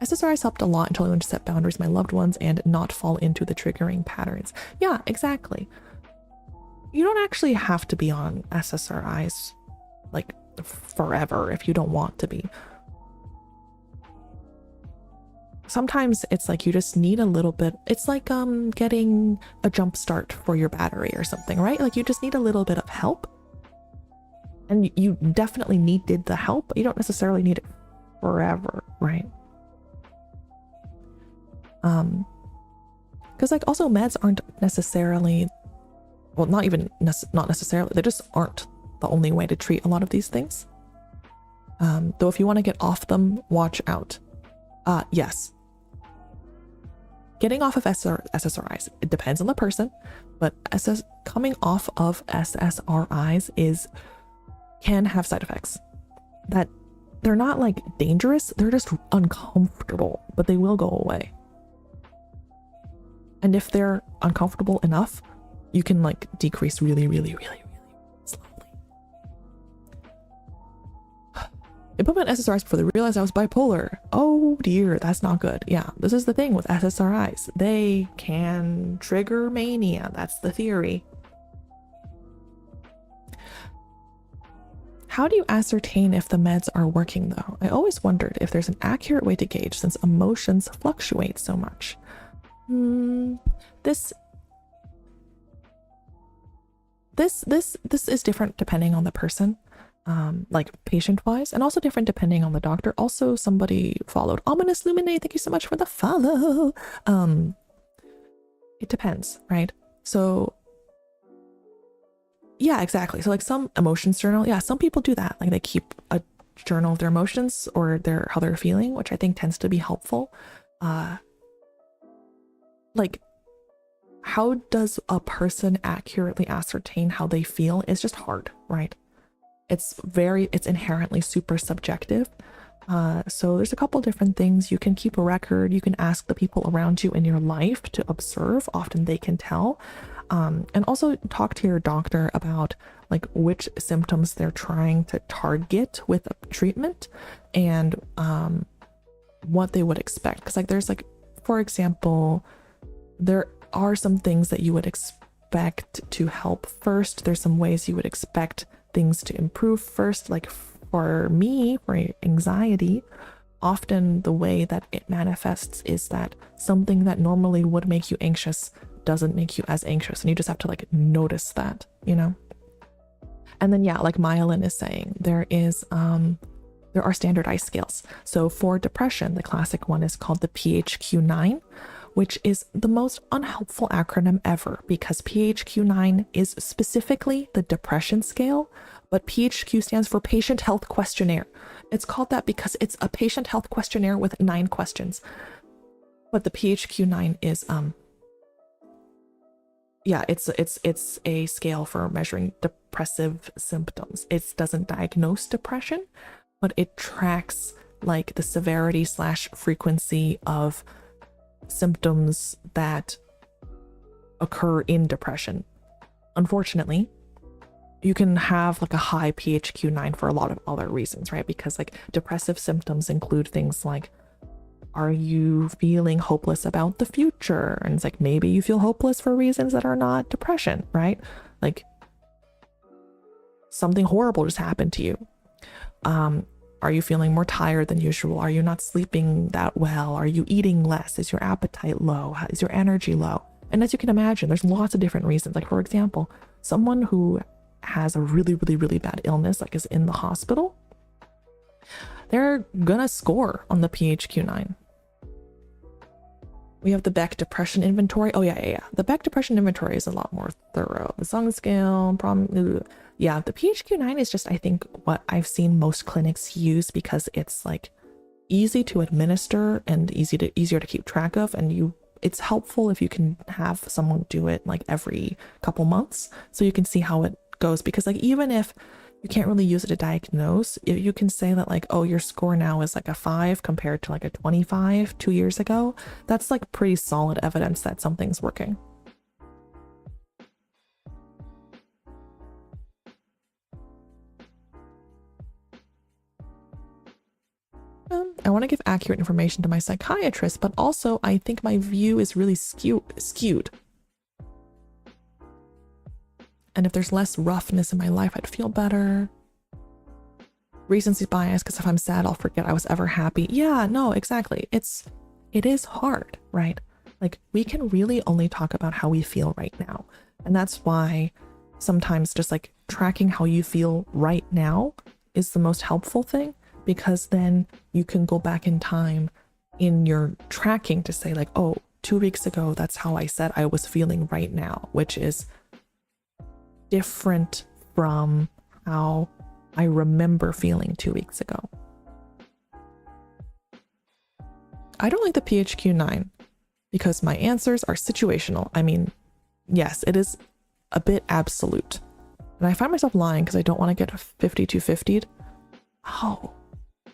SSRIs helped a lot until I learned to set boundaries with my loved ones and not fall into the triggering patterns. Yeah, exactly. You don't actually have to be on SSRIs like forever if you don't want to be. Sometimes it's like you just need a little bit. It's like getting a jump start for your battery or something, right? Like you just need a little bit of help. And you definitely needed the help, but you don't necessarily need it forever, right? Because like also meds aren't necessarily, well, not necessarily, they just aren't the only way to treat a lot of these things. Though if you want to get off them, watch out. Yes. Getting off of SSRIs, it depends on the person, but coming off of SSRIs can have side effects that they're not like dangerous, they're just uncomfortable, but they will go away. And if they're uncomfortable enough, you can like decrease really, really, really, really slowly. I put me on SSRIs before they realized I was bipolar. Oh dear, that's not good. Yeah, this is the thing with SSRIs. They can trigger mania. That's the theory. How do you ascertain if the meds are working though? I always wondered if there's an accurate way to gauge since emotions fluctuate so much. This is different depending on the person, like patient-wise, and also different depending on the doctor. Also, somebody followed Ominous Luminate. Thank you so much for the follow. It depends, right? So yeah, exactly. So like some emotions journal, yeah, some people do that. Like they keep a journal of their emotions or how they're feeling, which I think tends to be helpful. Like, how does a person accurately ascertain how they feel is just hard, right? It's inherently super subjective. So there's a couple different things. You can keep a record. You can ask the people around you in your life to observe. Often they can tell. And also talk to your doctor about like which symptoms they're trying to target with a treatment and what they would expect. Because like there's like, for example, there are some things that you would expect to help first. There's some ways you would expect things to improve first. Like for me, for anxiety, often the way that it manifests is that something that normally would make you anxious doesn't make you as anxious, and you just have to like notice that, you know? And then yeah, like Myelin is saying, there are standardized scales. So for depression, the classic one is called the PHQ-9, which is the most unhelpful acronym ever because PHQ-9 is specifically the depression scale, but PHQ stands for Patient Health Questionnaire. It's called that because it's a patient health questionnaire with 9 questions. But the PHQ-9 is yeah, it's a scale for measuring depressive symptoms. It doesn't diagnose depression, but it tracks like the severity / frequency of symptoms that occur in depression. Unfortunately, you can have like a high PHQ-9 for a lot of other reasons, right? Because like depressive symptoms include things like, are you feeling hopeless about the future? And it's like, maybe you feel hopeless for reasons that are not depression, right? Like something horrible just happened to you. Are you feeling more tired than usual? Are you not sleeping that well? Are you eating less? Is your appetite low? Is your energy low? And as you can imagine, there's lots of different reasons. Like for example, someone who has a really, really, really bad illness, like is in the hospital, they're gonna score on the PHQ-9. We have the Beck depression inventory. Oh yeah. The Beck depression inventory is a lot more thorough. The song scale, problem. Yeah, the PHQ-9 is just, I think, what I've seen most clinics use because it's like easy to administer and easier to keep track of, and it's helpful if you can have someone do it like every couple months so you can see how it goes, because like even if you can't really use it to diagnose, you can say that like, oh, your score now is like a 5 compared to like a 25 2 years ago. That's like pretty solid evidence that something's working. I want to give accurate information to my psychiatrist, but also I think my view is really skewed. And if there's less roughness in my life, I'd feel better. Recency bias, because if I'm sad, I'll forget I was ever happy. Yeah, no, exactly. It is hard, right? Like we can really only talk about how we feel right now. And that's why sometimes just like tracking how you feel right now is the most helpful thing, because then you can go back in time in your tracking to say like, oh, 2 weeks ago, that's how I said I was feeling right now, which is different from how I remember feeling 2 weeks ago. I don't like the PHQ-9 because my answers are situational. I mean, yes, it is a bit absolute. And I find myself lying because I don't want to get 52-50'd. Oh,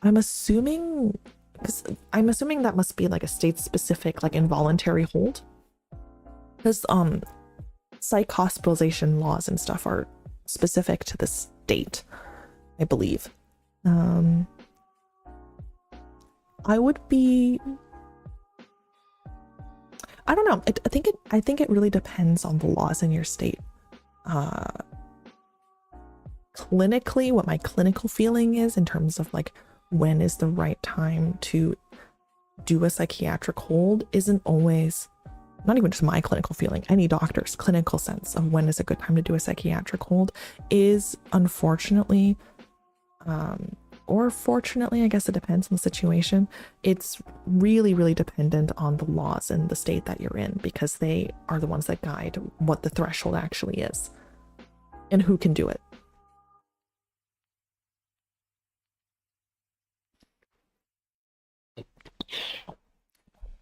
I'm assuming that must be like a state-specific, like involuntary hold. Because psych hospitalization laws and stuff are specific to the state, I believe. I would be, I don't know. I think it really depends on the laws in your state. Clinically, what my clinical feeling is in terms of like when is the right time to do a psychiatric hold isn't always, not even just my clinical feeling, any doctor's clinical sense of when is a good time to do a psychiatric hold is unfortunately, or fortunately, I guess it depends on the situation. It's really, really dependent on the laws in the state that you're in, because they are the ones that guide what the threshold actually is and who can do it.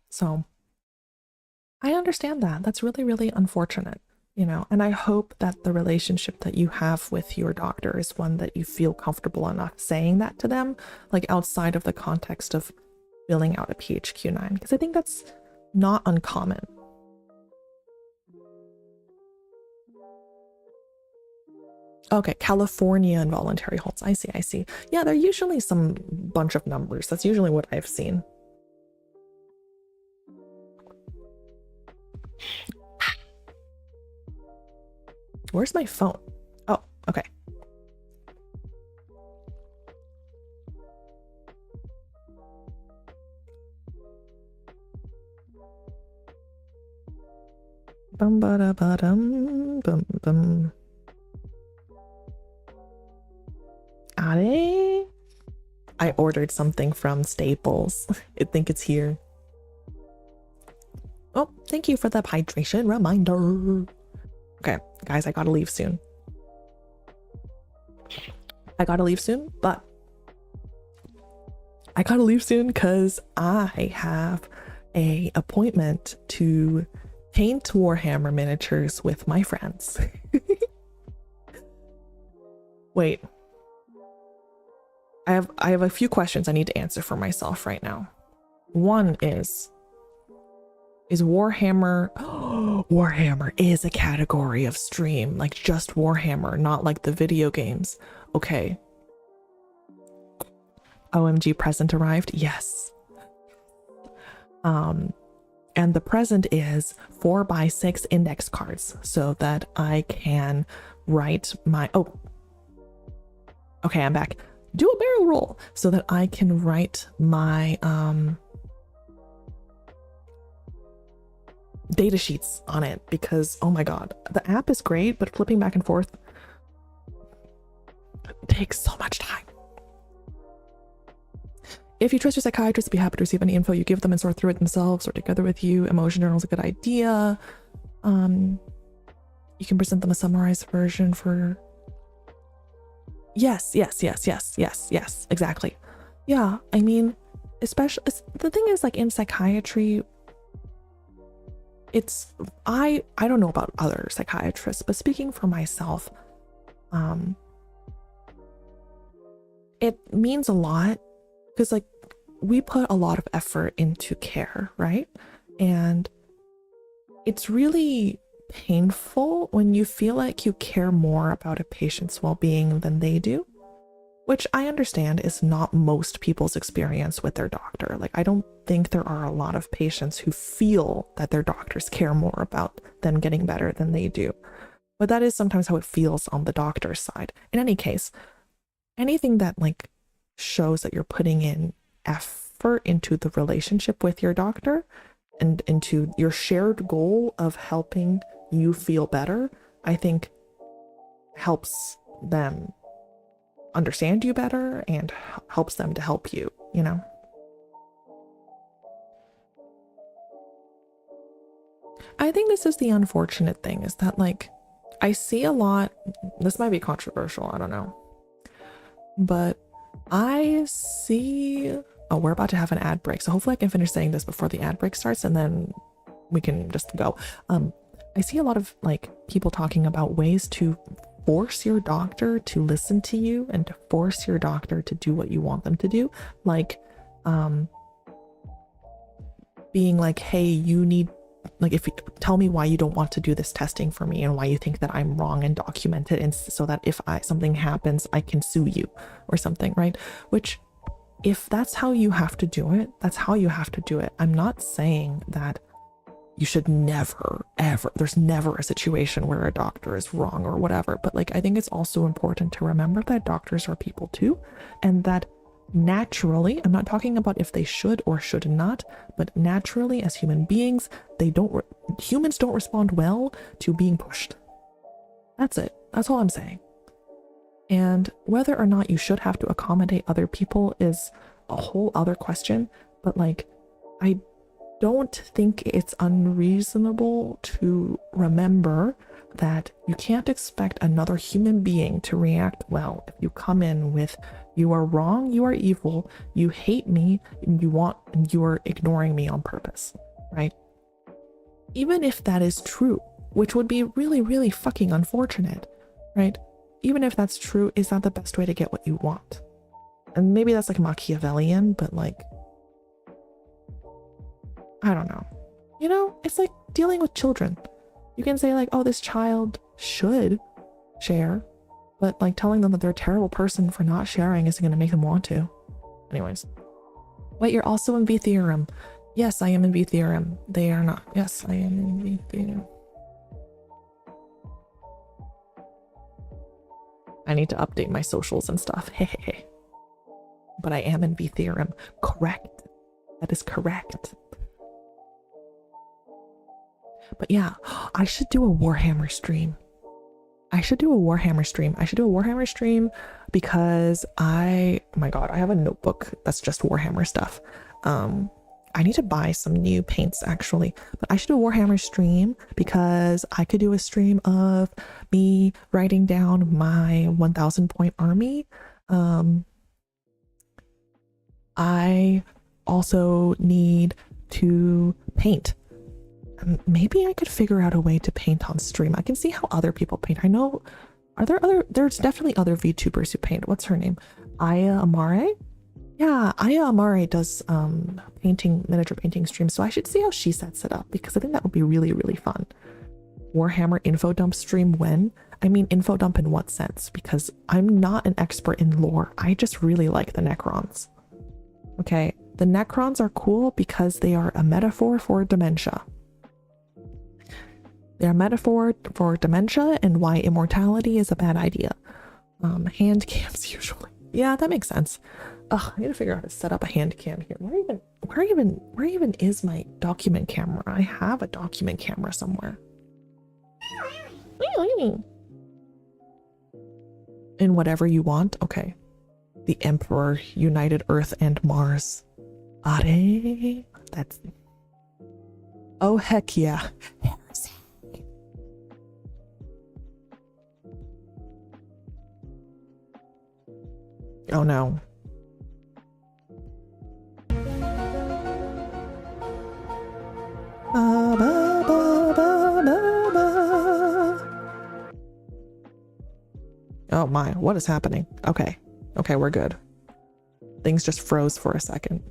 So I understand that. That's really, really unfortunate, you know, and I hope that the relationship that you have with your doctor is one that you feel comfortable enough saying that to them, like outside of the context of filling out a PHQ-9, because I think that's not uncommon. Okay, California involuntary holds. I see. Yeah, they're usually some bunch of numbers. That's usually what I've seen. Where's my phone? Oh, okay. Bum ba da ba dum bum bum. Are I ordered something from Staples. I think it's here. Oh, thank you for the hydration reminder. Okay, guys, I gotta leave soon. But I gotta leave soon because I have an appointment to paint Warhammer miniatures with my friends. Wait. I have a few questions I need to answer for myself right now. One is Warhammer... Warhammer is a category of stream, like just Warhammer, not like the video games. Okay. OMG, present arrived? Yes. And the present is 4x6 index cards so that I can write my... Oh. Okay, I'm back. Do a barrel roll so that I can write my data sheets on it, because oh my god, the app is great, but flipping back and forth takes so much time. If you trust your psychiatrist, be happy to receive any info you give them and sort through it themselves or together with you. Emotion journal is a good idea. You can present them a summarized version for... Yes, exactly. Yeah, I mean, especially, the thing is, like, in psychiatry, it's, I don't know about other psychiatrists, but speaking for myself, it means a lot because, like, we put a lot of effort into care, right? And it's really painful when you feel like you care more about a patient's well-being than they do, which I understand is not most people's experience with their doctor. Like, I don't think there are a lot of patients who feel that their doctors care more about them getting better than they do. But that is sometimes how it feels on the doctor's side. In any case, anything that, like, shows that you're putting in effort into the relationship with your doctor and into your shared goal of helping you feel better, I think helps them understand you better and helps them to help you, you know? I think this is the unfortunate thing, is that, like, I see a lot, this might be controversial, I don't know, but I see, oh, we're about to have an ad break, so hopefully I can finish saying this before the ad break starts and then we can just go. I see a lot of, like, people talking about ways to force your doctor to listen to you and to force your doctor to do what you want them to do. Like, being like, hey, you need, like, if you tell me why you don't want to do this testing for me and why you think that I'm wrong, and document it, and so that if something happens, I can sue you or something, right? Which, if that's how you have to do it, that's how you have to do it. I'm not saying that you should never, ever, there's never a situation where a doctor is wrong or whatever, but, like, I think it's also important to remember that doctors are people too, and that naturally, I'm not talking about if they should or should not, but naturally as human beings, humans don't respond well to being pushed. That's it. That's all I'm saying. And whether or not you should have to accommodate other people is a whole other question, but, like, I don't think it's unreasonable to remember that you can't expect another human being to react well if you come in with, you are wrong, you are evil, you hate me, and you are ignoring me on purpose, right? Even if that is true, which would be really, really fucking unfortunate, right? Even if that's true, is that the best way to get what you want? And maybe that's, like, Machiavellian, but, like, I don't know. You know, it's like dealing with children. You can say, like, oh, this child should share, but, like, telling them that they're a terrible person for not sharing isn't going to make them want to. Anyways. Wait, you're also in VTheorem. Yes, I am in VTheorem. They are not. Yes, I am in VTheorem. I need to update my socials and stuff. Hey. But I am in VTheorem. Correct. That is correct. But yeah, I should do a Warhammer stream. I should do a Warhammer stream because oh my god, I have a notebook that's just Warhammer stuff. I need to buy some new paints actually, but I should do a Warhammer stream because I could do a stream of me writing down my 1,000 point army. I also need to paint. Maybe I could figure out a way to paint on stream. I can see how other people paint. I know, there's definitely other VTubers who paint. What's her name? Aya Amare? Yeah, Aya Amare does miniature painting streams, so I should see how she sets it up because I think that would be really, really fun. Warhammer info dump stream when? I mean, info dump in what sense? Because I'm not an expert in lore. I just really like the Necrons. Okay, the Necrons are cool because they are a metaphor for dementia. They're a metaphor for dementia and why immortality is a bad idea. Hand cams usually. Yeah, that makes sense. Ugh, I need to figure out how to set up a hand cam here. Where even is my document camera? I have a document camera somewhere. In whatever you want. Okay. The Emperor united Earth and Mars. Are that's... Oh, heck yeah. Oh no. Ba, ba, ba, ba, ba, ba. Oh my, what is happening? Okay. Okay, we're good. Things just froze for a second.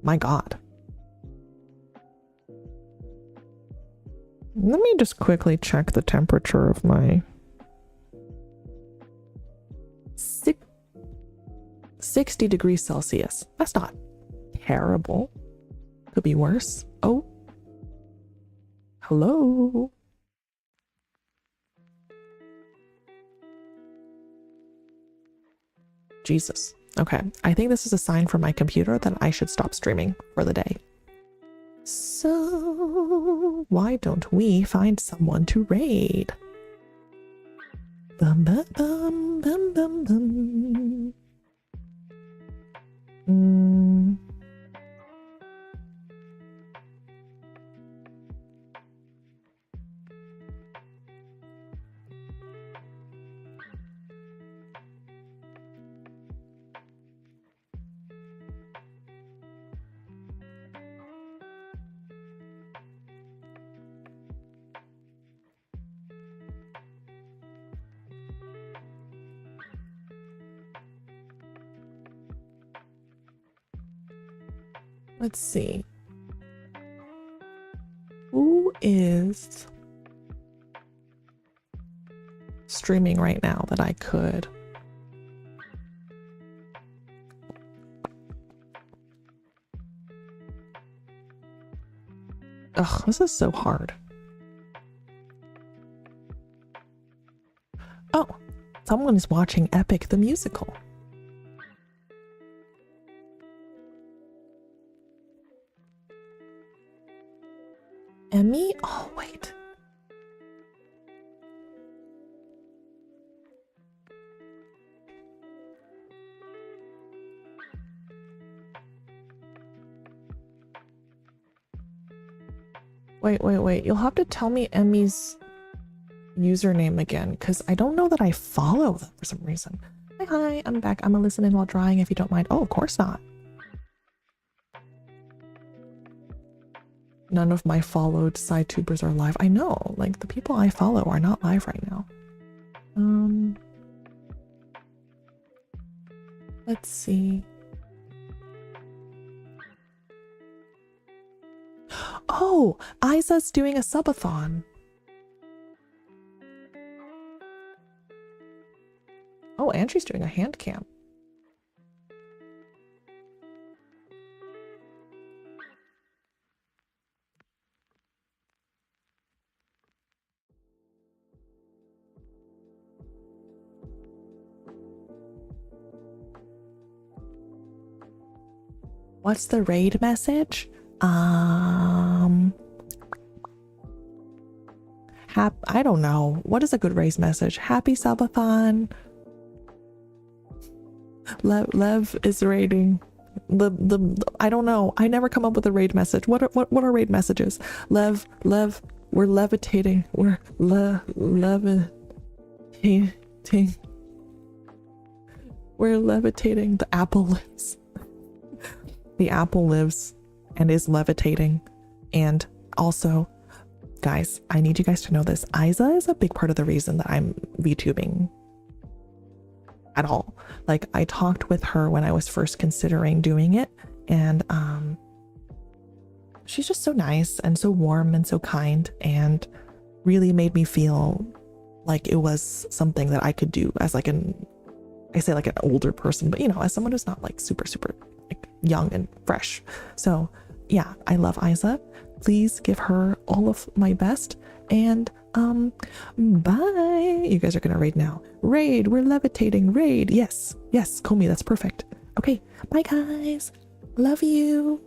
My God. Let me just quickly check the temperature of my 60 degrees Celsius. That's not terrible. Could be worse. Oh. Hello. Jesus. Okay. I think this is a sign from my computer that I should stop streaming for the day. So why don't we find someone to raid? Bum, bum, bum, bum, bum, bum. Let's see. Who is streaming right now that I could? Ugh, this is so hard. Oh, someone is watching Epic the Musical. Emmy? Oh, wait. Wait. You'll have to tell me Emmy's username again, because I don't know that I follow them for some reason. Hi, I'm back. I'm listening while drying if you don't mind. Oh, of course not. None of my followed side-tubers are live. I know, like the people I follow are not live right now. Let's see. Oh, Isa's doing a subathon. Oh, and she's doing a hand cam. What's the raid message? I don't know. What is a good raid message? Happy subathon. Lev is raiding. I don't know. I never come up with a raid message. What are raid messages? Lev, we're levitating. We're levitating. We're levitating. The apple lives. The apple lives and is levitating. And also, guys, I need you guys to know this. Isa is a big part of the reason that I'm VTubing at all. Like, I talked with her when I was first considering doing it, and she's just so nice and so warm and so kind, and really made me feel like it was something that I could do as like I say like an older person, but you know, as someone who's not like super like young and fresh. So yeah, I love Isa. Please give her all of my best, and bye. You guys are gonna raid now. Raid, we're levitating. Raid, yes, Komi, that's perfect. Okay, bye guys, love you.